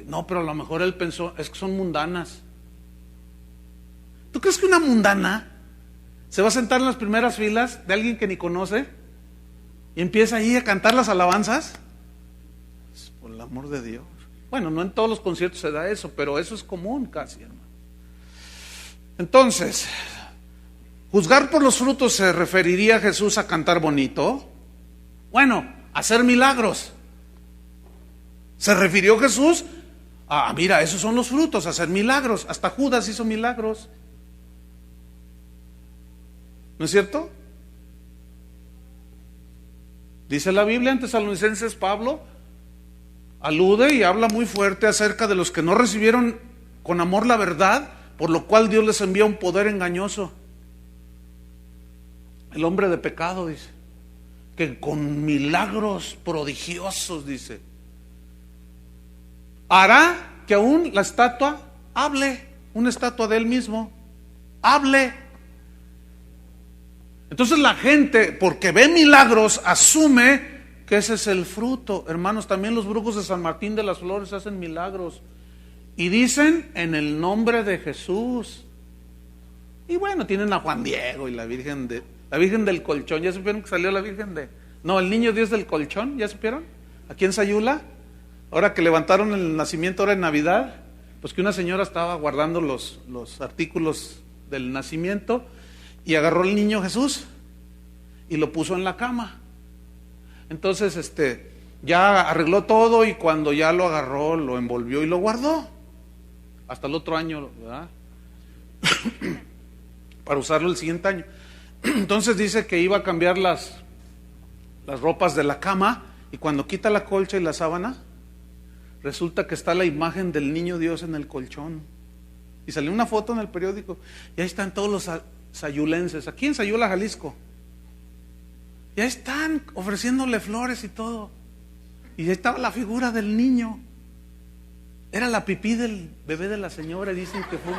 A: no, pero a lo mejor él pensó, es que son mundanas. ¿Tú crees que una mundana se va a sentar en las primeras filas de alguien que ni conoce y empieza ahí a cantar las alabanzas? Por el amor de Dios. Bueno, no en todos los conciertos se da eso, pero eso es común casi, hermano. Entonces, juzgar por los frutos, ¿se referiría Jesús a cantar bonito? Bueno, a hacer milagros. ¿Se refirió Jesús? Mira, esos son los frutos, hacer milagros. Hasta Judas hizo milagros. ¿No es cierto? Dice la Biblia en Tesalonicenses, Pablo alude y habla muy fuerte acerca de los que no recibieron con amor la verdad, por lo cual Dios les envía un poder engañoso. El hombre de pecado, dice, que con milagros prodigiosos, dice, hará que aún la estatua hable, una estatua de él mismo, hable. Entonces la gente, porque ve milagros, asume que ese es el fruto. Hermanos, también los brujos de San Martín de las Flores hacen milagros y dicen en el nombre de Jesús. Y bueno, tienen a Juan Diego y la Virgen del Colchón. ¿Ya supieron que salió la Virgen el Niño Dios del Colchón? ¿Ya supieron? Aquí en Sayula, ahora que levantaron el nacimiento ahora en Navidad, pues que una señora estaba guardando los artículos del nacimiento y agarró el niño Jesús y lo puso en la cama. Entonces ya arregló todo y cuando ya lo agarró, lo envolvió y lo guardó hasta el otro año, ¿verdad? Para usarlo el siguiente año. Entonces dice que iba a cambiar las ropas de la cama y cuando quita la colcha y la sábana, resulta que está la imagen del niño Dios en el colchón. Y salió una foto en el periódico y ahí están todos los sayulenses, aquí en Sayula, Jalisco. Ya están ofreciéndole flores y todo. Y ahí estaba la figura del niño. Era la pipí del bebé de la señora, dicen que fue.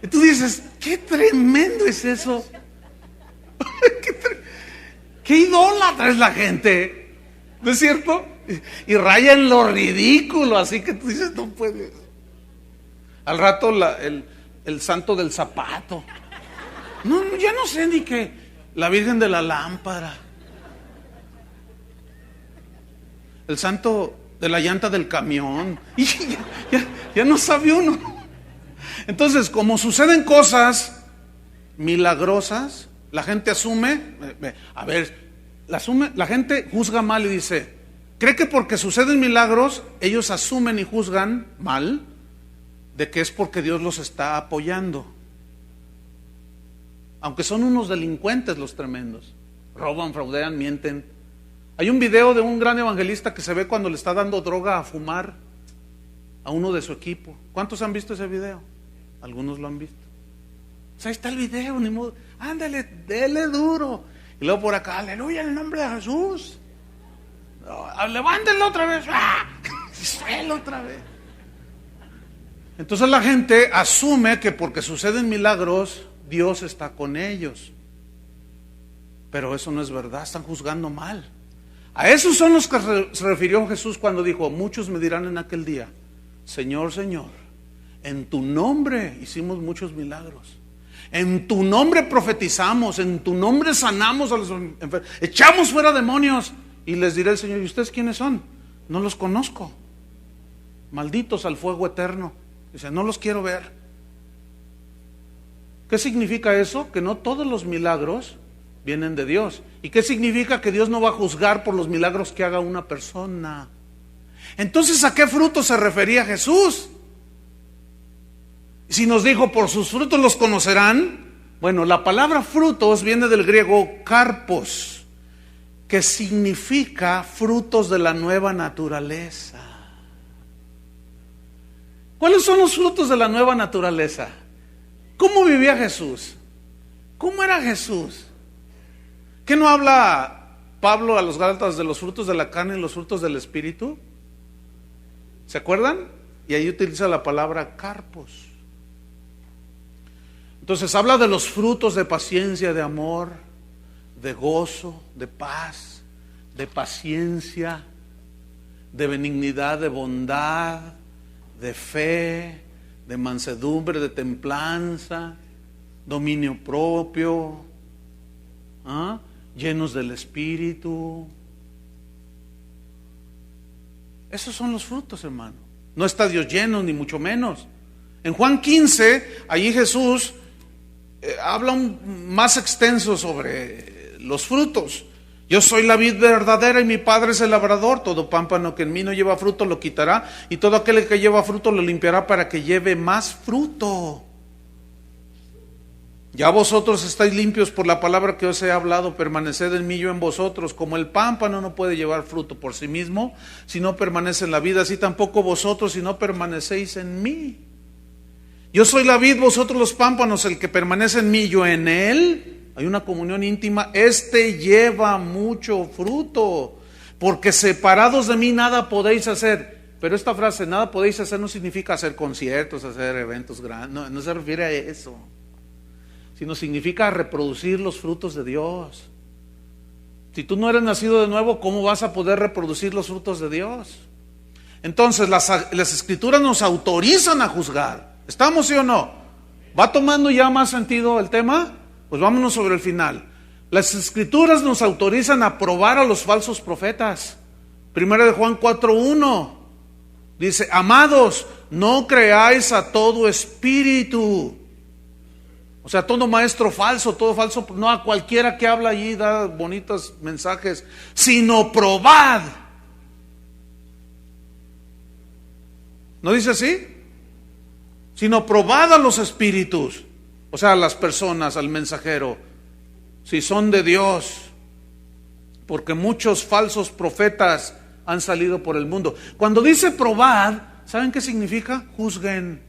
A: Tú dices, qué tremendo es eso. Qué idólatra es la gente, ¿no es cierto? Y raya en lo ridículo, así que tú dices, no puedes. Al rato el santo del zapato. No, ya no sé ni qué. La Virgen de la lámpara. El santo de la llanta del camión. Y ya no sabe uno. Entonces, como suceden cosas milagrosas, la gente asume, la gente juzga mal y dice, cree que porque suceden milagros, ellos asumen y juzgan mal, de que es porque Dios los está apoyando. Aunque son unos delincuentes los tremendos. Roban, fraudean, mienten. Hay un video de un gran evangelista que se ve cuando le está dando droga a fumar a uno de su equipo. ¿Cuántos han visto ese video? Algunos lo han visto. O sea, ahí está el video, ni modo. Ándale, dele duro. Y luego por acá, aleluya en el nombre de Jesús. No, levántenlo otra vez. ¡Ah! Suelo otra vez. Entonces la gente asume que porque suceden milagros, Dios está con ellos. Pero eso no es verdad, están juzgando mal. A esos son los que se refirió Jesús cuando dijo, muchos me dirán en aquel día, Señor, Señor, en tu nombre hicimos muchos milagros. En tu nombre profetizamos, en tu nombre sanamos a los enfermos, echamos fuera demonios. Y les dirá el Señor, ¿y ustedes quiénes son? No los conozco. Malditos al fuego eterno. Dice, no los quiero ver. ¿Qué significa eso? Que no todos los milagros vienen de Dios. ¿Y qué significa? Que Dios no va a juzgar por los milagros que haga una persona. Entonces, ¿a qué frutos se refería Jesús? Si nos dijo, por sus frutos los conocerán. Bueno, la palabra frutos viene del griego karpos, que significa frutos de la nueva naturaleza. ¿Cuáles son los frutos de la nueva naturaleza? ¿Cómo vivía Jesús? ¿Cómo era Jesús? ¿Qué no habla Pablo a los Gálatas de los frutos de la carne y los frutos del Espíritu? ¿Se acuerdan? Y ahí utiliza la palabra karpos. Entonces habla de los frutos de paciencia, de amor, de gozo, de paz, de paciencia, de benignidad, de bondad, de fe, de mansedumbre, de templanza, dominio propio, llenos del Espíritu. Esos son los frutos, hermano. No está Dios lleno, ni mucho menos. En Juan 15, allí Jesús habla más extenso sobre los frutos. Yo soy la vid verdadera y mi Padre es el labrador. Todo pámpano que en mí no lleva fruto lo quitará, y todo aquel que lleva fruto lo limpiará para que lleve más fruto. Ya vosotros estáis limpios por la palabra que os he hablado. Permaneced en mí, yo en vosotros. Como el pámpano no puede llevar fruto por sí mismo si no permanece en la vid, así tampoco vosotros si no permanecéis en mí. Yo soy la vid, vosotros los pámpanos. El que permanece en mí, yo en él, hay una comunión íntima. Este lleva mucho fruto, porque separados de mí nada podéis hacer. Pero esta frase, nada podéis hacer, no significa hacer conciertos, hacer eventos grandes. No se refiere a eso, sino significa reproducir los frutos de Dios. Si tú no eres nacido de nuevo, ¿cómo vas a poder reproducir los frutos de Dios? Entonces las Escrituras nos autorizan a juzgar. ¿Estamos, sí o no? ¿Va tomando ya más sentido el tema? Pues vámonos sobre el final. Las Escrituras nos autorizan a probar a los falsos profetas. Primera de Juan 4:1 dice, amados, no creáis a todo espíritu. O sea, todo maestro falso, todo falso, no a cualquiera que habla allí, da bonitos mensajes, sino probad. ¿No dice así? Sino probad a los espíritus, o sea, a las personas, al mensajero, si son de Dios, porque muchos falsos profetas han salido por el mundo. Cuando dice probad, ¿saben qué significa? Juzguen,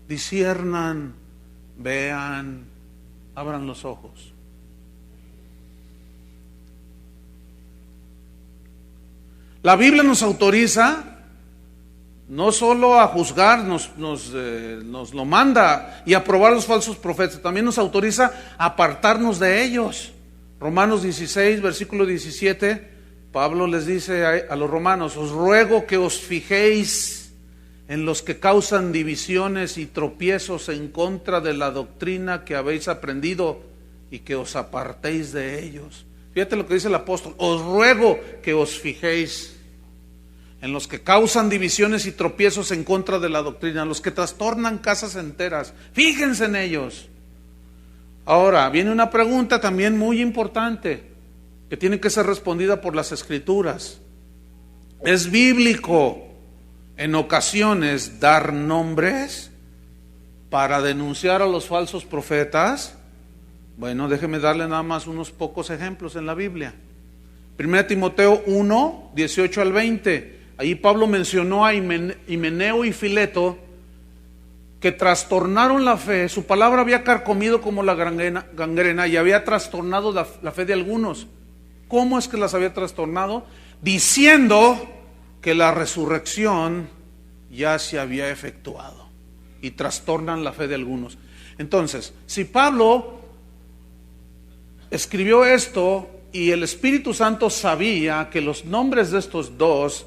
A: disciernan, vean, abran los ojos. La Biblia nos autoriza no solo a juzgar, nos lo manda, y a probar los falsos profetas, también nos autoriza a apartarnos de ellos. Romanos 16, versículo 17, Pablo les dice a los romanos: os ruego que os fijéis en los que causan divisiones y tropiezos en contra de la doctrina que habéis aprendido y que os apartéis de ellos. Fíjate lo que dice el apóstol: os ruego que os fijéis en los que causan divisiones y tropiezos en contra de la doctrina, los que trastornan casas enteras. Fíjense en ellos. Ahora, viene una pregunta también muy importante que tiene que ser respondida por las Escrituras. ¿Es bíblico en ocasiones dar nombres para denunciar a los falsos profetas? Bueno, déjeme darle nada más unos pocos ejemplos en la Biblia. 1 Timoteo 1, 18 al 20. Ahí Pablo mencionó a Himeneo y Fileto, que trastornaron la fe. Su palabra había carcomido como la gangrena y había trastornado la fe de algunos. ¿Cómo es que las había trastornado? Diciendo que la resurrección ya se había efectuado, y trastornan la fe de algunos. Entonces, si Pablo escribió esto y el Espíritu Santo sabía que los nombres de estos dos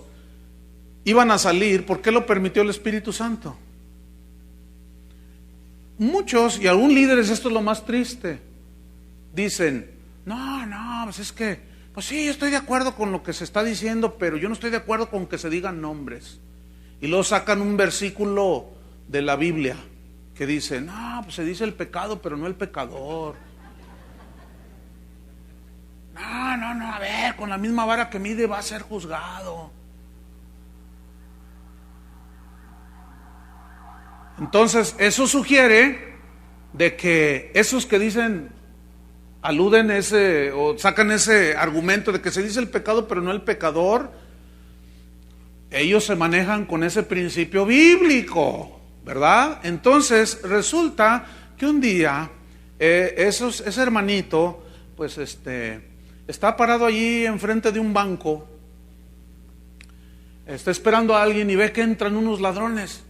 A: iban a salir, ¿por qué lo permitió el Espíritu Santo? Muchos, y algún líderes, esto es lo más triste, dicen: no, pues es que, pues sí, yo estoy de acuerdo con lo que se está diciendo, pero yo no estoy de acuerdo con que se digan nombres. Y luego sacan un versículo de la Biblia que dice: no, pues se dice el pecado, pero no el pecador. No, a ver, con la misma vara que mide va a ser juzgado. Entonces, eso sugiere de que esos que dicen, aluden o sacan ese argumento de que se dice el pecado pero no el pecador, ellos se manejan con ese principio bíblico, ¿verdad? Entonces resulta que un día ese hermanito pues está parado allí enfrente de un banco, está esperando a alguien y ve que entran unos ladrones.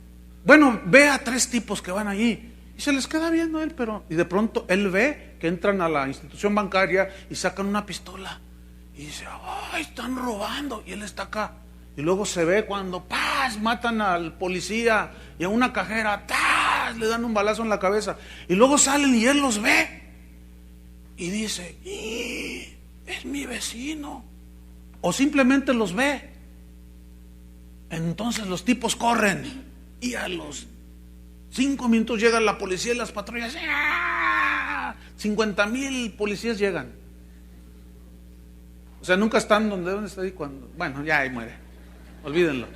A: Bueno, ve a 3 tipos que van allí y se les queda viendo a él, y de pronto él ve que entran a la institución bancaria y sacan una pistola y dice: ¡ay, están robando! Y él está acá. Y luego se ve cuando ¡paz! Matan al policía y a una cajera, ¡tas! Le dan un balazo en la cabeza. Y luego salen y él los ve y dice: es mi vecino. O simplemente los ve. Entonces los tipos corren y a los 5 minutos llega la policía y las patrullas. 50,000 policías llegan. O sea, nunca están donde está ahí cuando. Bueno, ya ahí muere. Olvídenlo.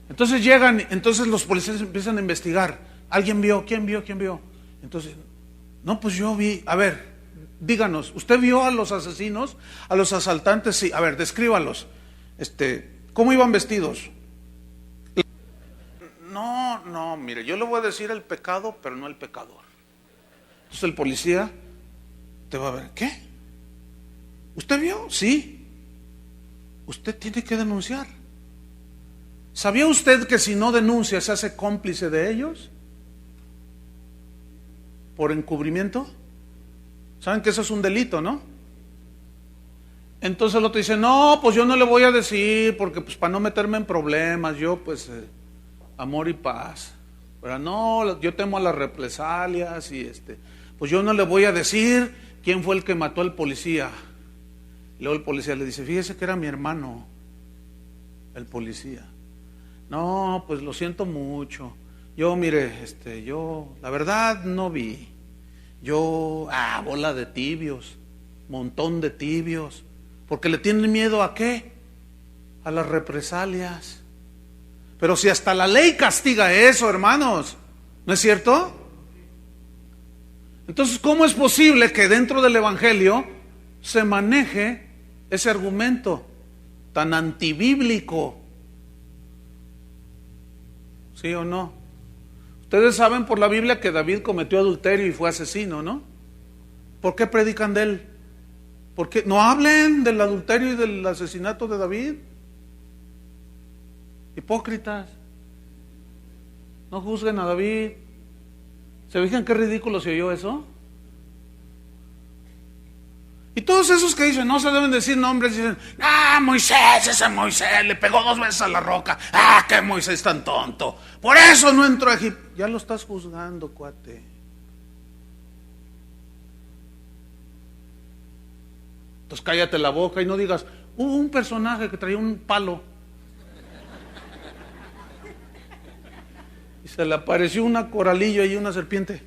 A: Entonces llegan, entonces los policías empiezan a investigar. ¿Alguien vio? ¿Quién vio? ¿Quién vio? Entonces, no, pues yo vi. A ver, díganos, ¿usted vio a los asesinos, a los asaltantes? Sí. A ver, descríbalos. ¿Cómo iban vestidos? No, mire, yo le voy a decir el pecado, pero no el pecador. Entonces el policía te va a ver: ¿qué? ¿Usted vio? Sí. Usted tiene que denunciar. ¿Sabía usted que si no denuncia se hace cómplice de ellos? ¿Por encubrimiento? ¿Saben que eso es un delito, no? Entonces el otro dice: no, pues yo no le voy a decir, porque pues para no meterme en problemas, yo pues amor y paz. Pero no, yo temo a las represalias y pues yo no le voy a decir quién fue el que mató al policía. Y luego el policía le dice: fíjese que era mi hermano, el policía. No, pues lo siento mucho. Yo, mire, yo la verdad no vi. Yo, bola de tibios, montón de tibios, porque le tienen miedo ¿a qué? A las represalias. Pero si hasta la ley castiga eso, hermanos, ¿no es cierto? Entonces, ¿cómo es posible que dentro del Evangelio se maneje ese argumento tan antibíblico? ¿Sí o no? Ustedes saben por la Biblia que David cometió adulterio y fue asesino, ¿no? ¿Por qué predican de él? ¿Por qué no hablen del adulterio y del asesinato de David? Hipócritas. No juzguen a David. ¿Se fijan qué ridículo se oyó eso? Y todos esos que dicen, no se deben decir nombres, dicen, Moisés, ese Moisés le pegó 2 veces a la roca. Qué Moisés tan tonto. Por eso no entró a Egipto. Ya lo estás juzgando, cuate. Entonces cállate la boca y no digas, hubo un personaje que traía un palo y se le apareció una coralillo y una serpiente.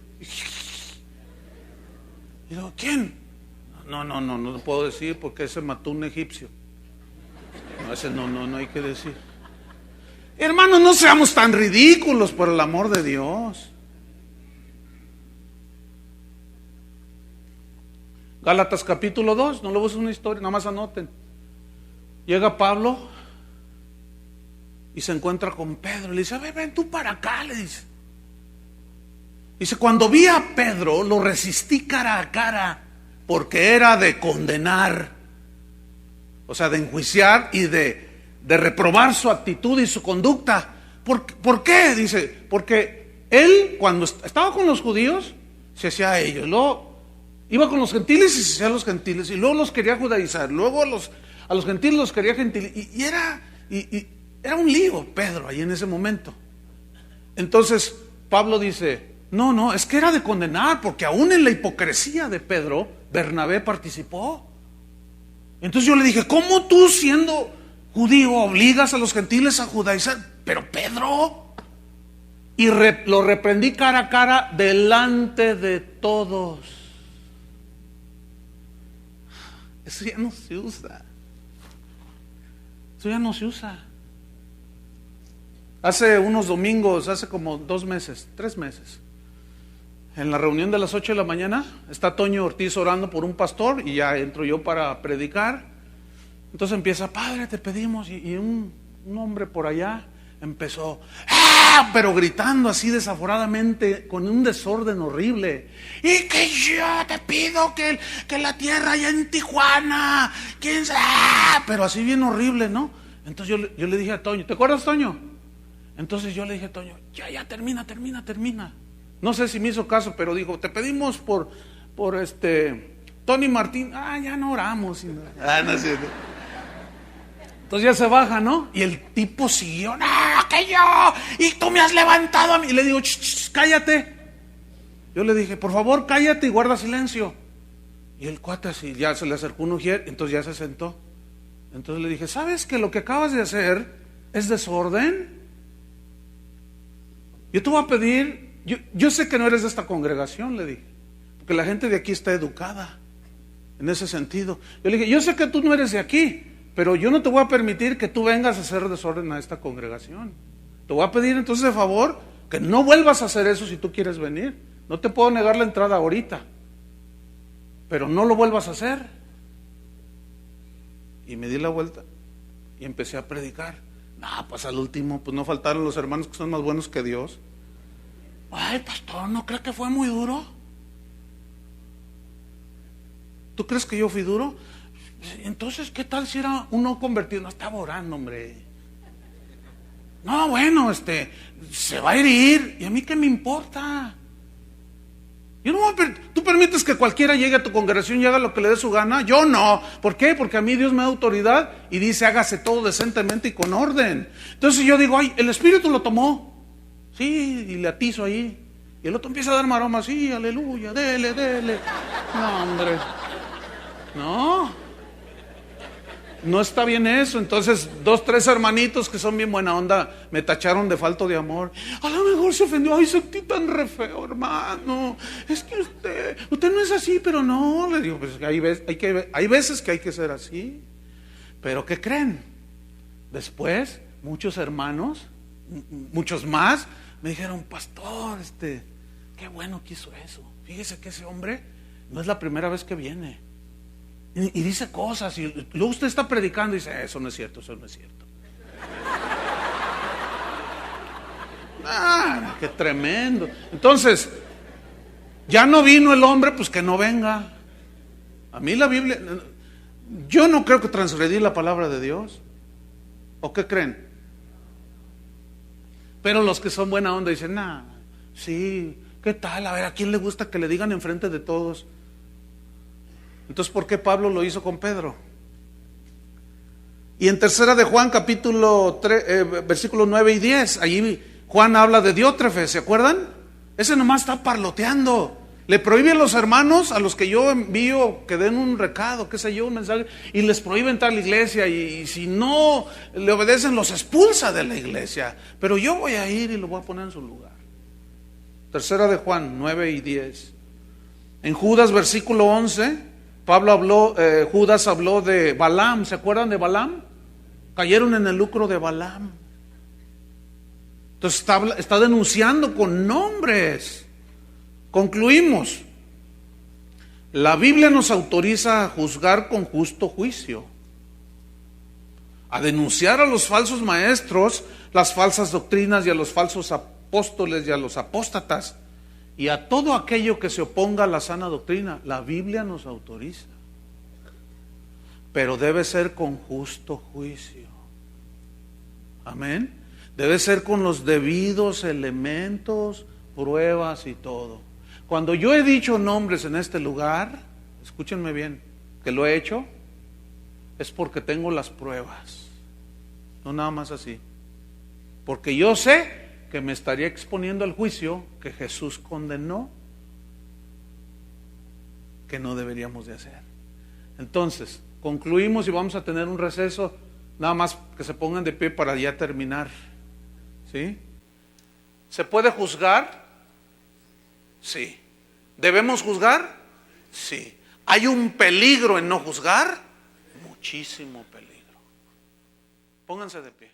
A: Y digo, ¿quién? No lo puedo decir porque ese mató un egipcio. No, ese no hay que decir. Hermanos, no seamos tan ridículos, por el amor de Dios. Gálatas capítulo 2, no lo busques una historia, nada más anoten. Llega Pablo y se encuentra con Pedro. Le dice, ven tú para acá, le dice. Dice, cuando vi a Pedro, lo resistí cara a cara, porque era de condenar, o sea, de enjuiciar y de reprobar su actitud y su conducta. ¿Por qué? Dice, porque él cuando estaba con los judíos, se hacía a ellos, luego iba con los gentiles y se hacía a los gentiles, y luego los quería judaizar, luego a los gentiles los quería gentilizar, y era un lío Pedro ahí en ese momento. Entonces Pablo dice, no, es que era de condenar, porque aún en la hipocresía de Pedro, Bernabé participó. Entonces yo le dije, ¿cómo tú siendo judío obligas a los gentiles a judaizar? Pero Pedro, y lo reprendí cara a cara delante de todos. Eso ya no se usa. Eso ya no se usa. Hace unos domingos, hace como 2 meses, 3 meses, en la reunión de las 8 de la mañana, está Toño Ortiz orando por un pastor y ya entro yo para predicar. Entonces empieza, Padre, te pedimos, y un hombre por allá empezó, pero gritando así desaforadamente, con un desorden horrible. Y que yo te pido que la tierra allá en Tijuana, quién sabe, pero así bien horrible, ¿no? Entonces yo le dije a Toño, ¿te acuerdas, Toño? Entonces yo le dije a Toño, ya termina. No sé si me hizo caso, pero dijo, te pedimos por Tony Martín. Ya no oramos. No es cierto. Entonces ya se baja, ¿no? Y el tipo siguió, que yo, y tú me has levantado a mí. Y le digo, cállate. Yo le dije, por favor, cállate y guarda silencio. Y el cuate así, ya se le acercó un ujier, entonces ya se sentó. Entonces le dije, ¿sabes que lo que acabas de hacer es desorden? Yo te voy a pedir, yo sé que no eres de esta congregación, le dije, porque la gente de aquí está educada en ese sentido. Yo le dije, yo sé que tú no eres de aquí, pero yo no te voy a permitir que tú vengas a hacer desorden a esta congregación. Te voy a pedir entonces de favor que no vuelvas a hacer eso si tú quieres venir. No te puedo negar la entrada ahorita, pero no lo vuelvas a hacer. Y me di la vuelta y empecé a predicar. Pues al último, pues no faltaron los hermanos que son más buenos que Dios. Ay, pastor, ¿no cree que fue muy duro? ¿Tú crees que yo fui duro? Entonces, ¿qué tal si era uno convertido? No, estaba orando, hombre. No, bueno, se va a herir. ¿Y a mí qué me importa? Yo no ¿Tú permites que cualquiera llegue a tu congregación y haga lo que le dé su gana? Yo no. ¿Por qué? Porque a mí Dios me da autoridad y dice, hágase todo decentemente y con orden. Entonces yo digo, el Espíritu lo tomó. Sí, y le atizo ahí. Y el otro empieza a dar maromas, sí, aleluya, dele. No, hombre. No está bien eso. Entonces 2, 3 hermanitos que son bien buena onda me tacharon de falto de amor. A lo mejor se ofendió. Ay, sentí tan re feo, hermano. Es que usted no es así. Pero no, le digo, pues hay veces que hay que ser así. Pero ¿qué creen? Después muchos hermanos, muchos más, me dijeron, pastor, qué bueno que hizo eso. Fíjese que ese hombre no es la primera vez que viene. Y dice cosas, y luego usted está predicando y dice, eso no es cierto. Qué tremendo. Entonces, ya no vino el hombre, pues que no venga. A mí la Biblia, yo no creo que transgredí la palabra de Dios. ¿O qué creen? Pero los que son buena onda dicen, sí, ¿qué tal? A ver, ¿a quién le gusta que le digan enfrente de todos? Entonces, ¿por qué Pablo lo hizo con Pedro? Y en tercera de Juan, capítulo 3, versículos 9 y 10, allí Juan habla de Diótrefes, ¿se acuerdan? Ese nomás está parloteando. Le prohíbe a los hermanos, a los que yo envío, que den un recado, qué sé yo, un mensaje, y les prohíbe entrar a la iglesia, y si no le obedecen, los expulsa de la iglesia. Pero yo voy a ir y lo voy a poner en su lugar. Tercera de Juan, 9 y 10. En Judas, versículo 11, Judas habló de Balaam, ¿se acuerdan de Balaam? Cayeron en el lucro de Balaam. Entonces está denunciando con nombres. Concluimos. La Biblia nos autoriza a juzgar con justo juicio, a denunciar a los falsos maestros, las falsas doctrinas y a los falsos apóstoles y a los apóstatas y a todo aquello que se oponga a la sana doctrina. La Biblia nos autoriza, pero debe ser con justo juicio. Amén. Debe ser con los debidos elementos, pruebas y todo. Cuando yo he dicho nombres en este lugar, escúchenme bien, que lo he hecho, es porque tengo las pruebas. No nada más así. Porque yo sé que me estaría exponiendo al juicio que Jesús condenó, que no deberíamos de hacer. Entonces, concluimos y vamos a tener un receso, nada más que se pongan de pie para ya terminar. ¿Sí? ¿Se puede juzgar? Sí. ¿Debemos juzgar? Sí. ¿Hay un peligro en no juzgar? Muchísimo peligro. Pónganse de pie.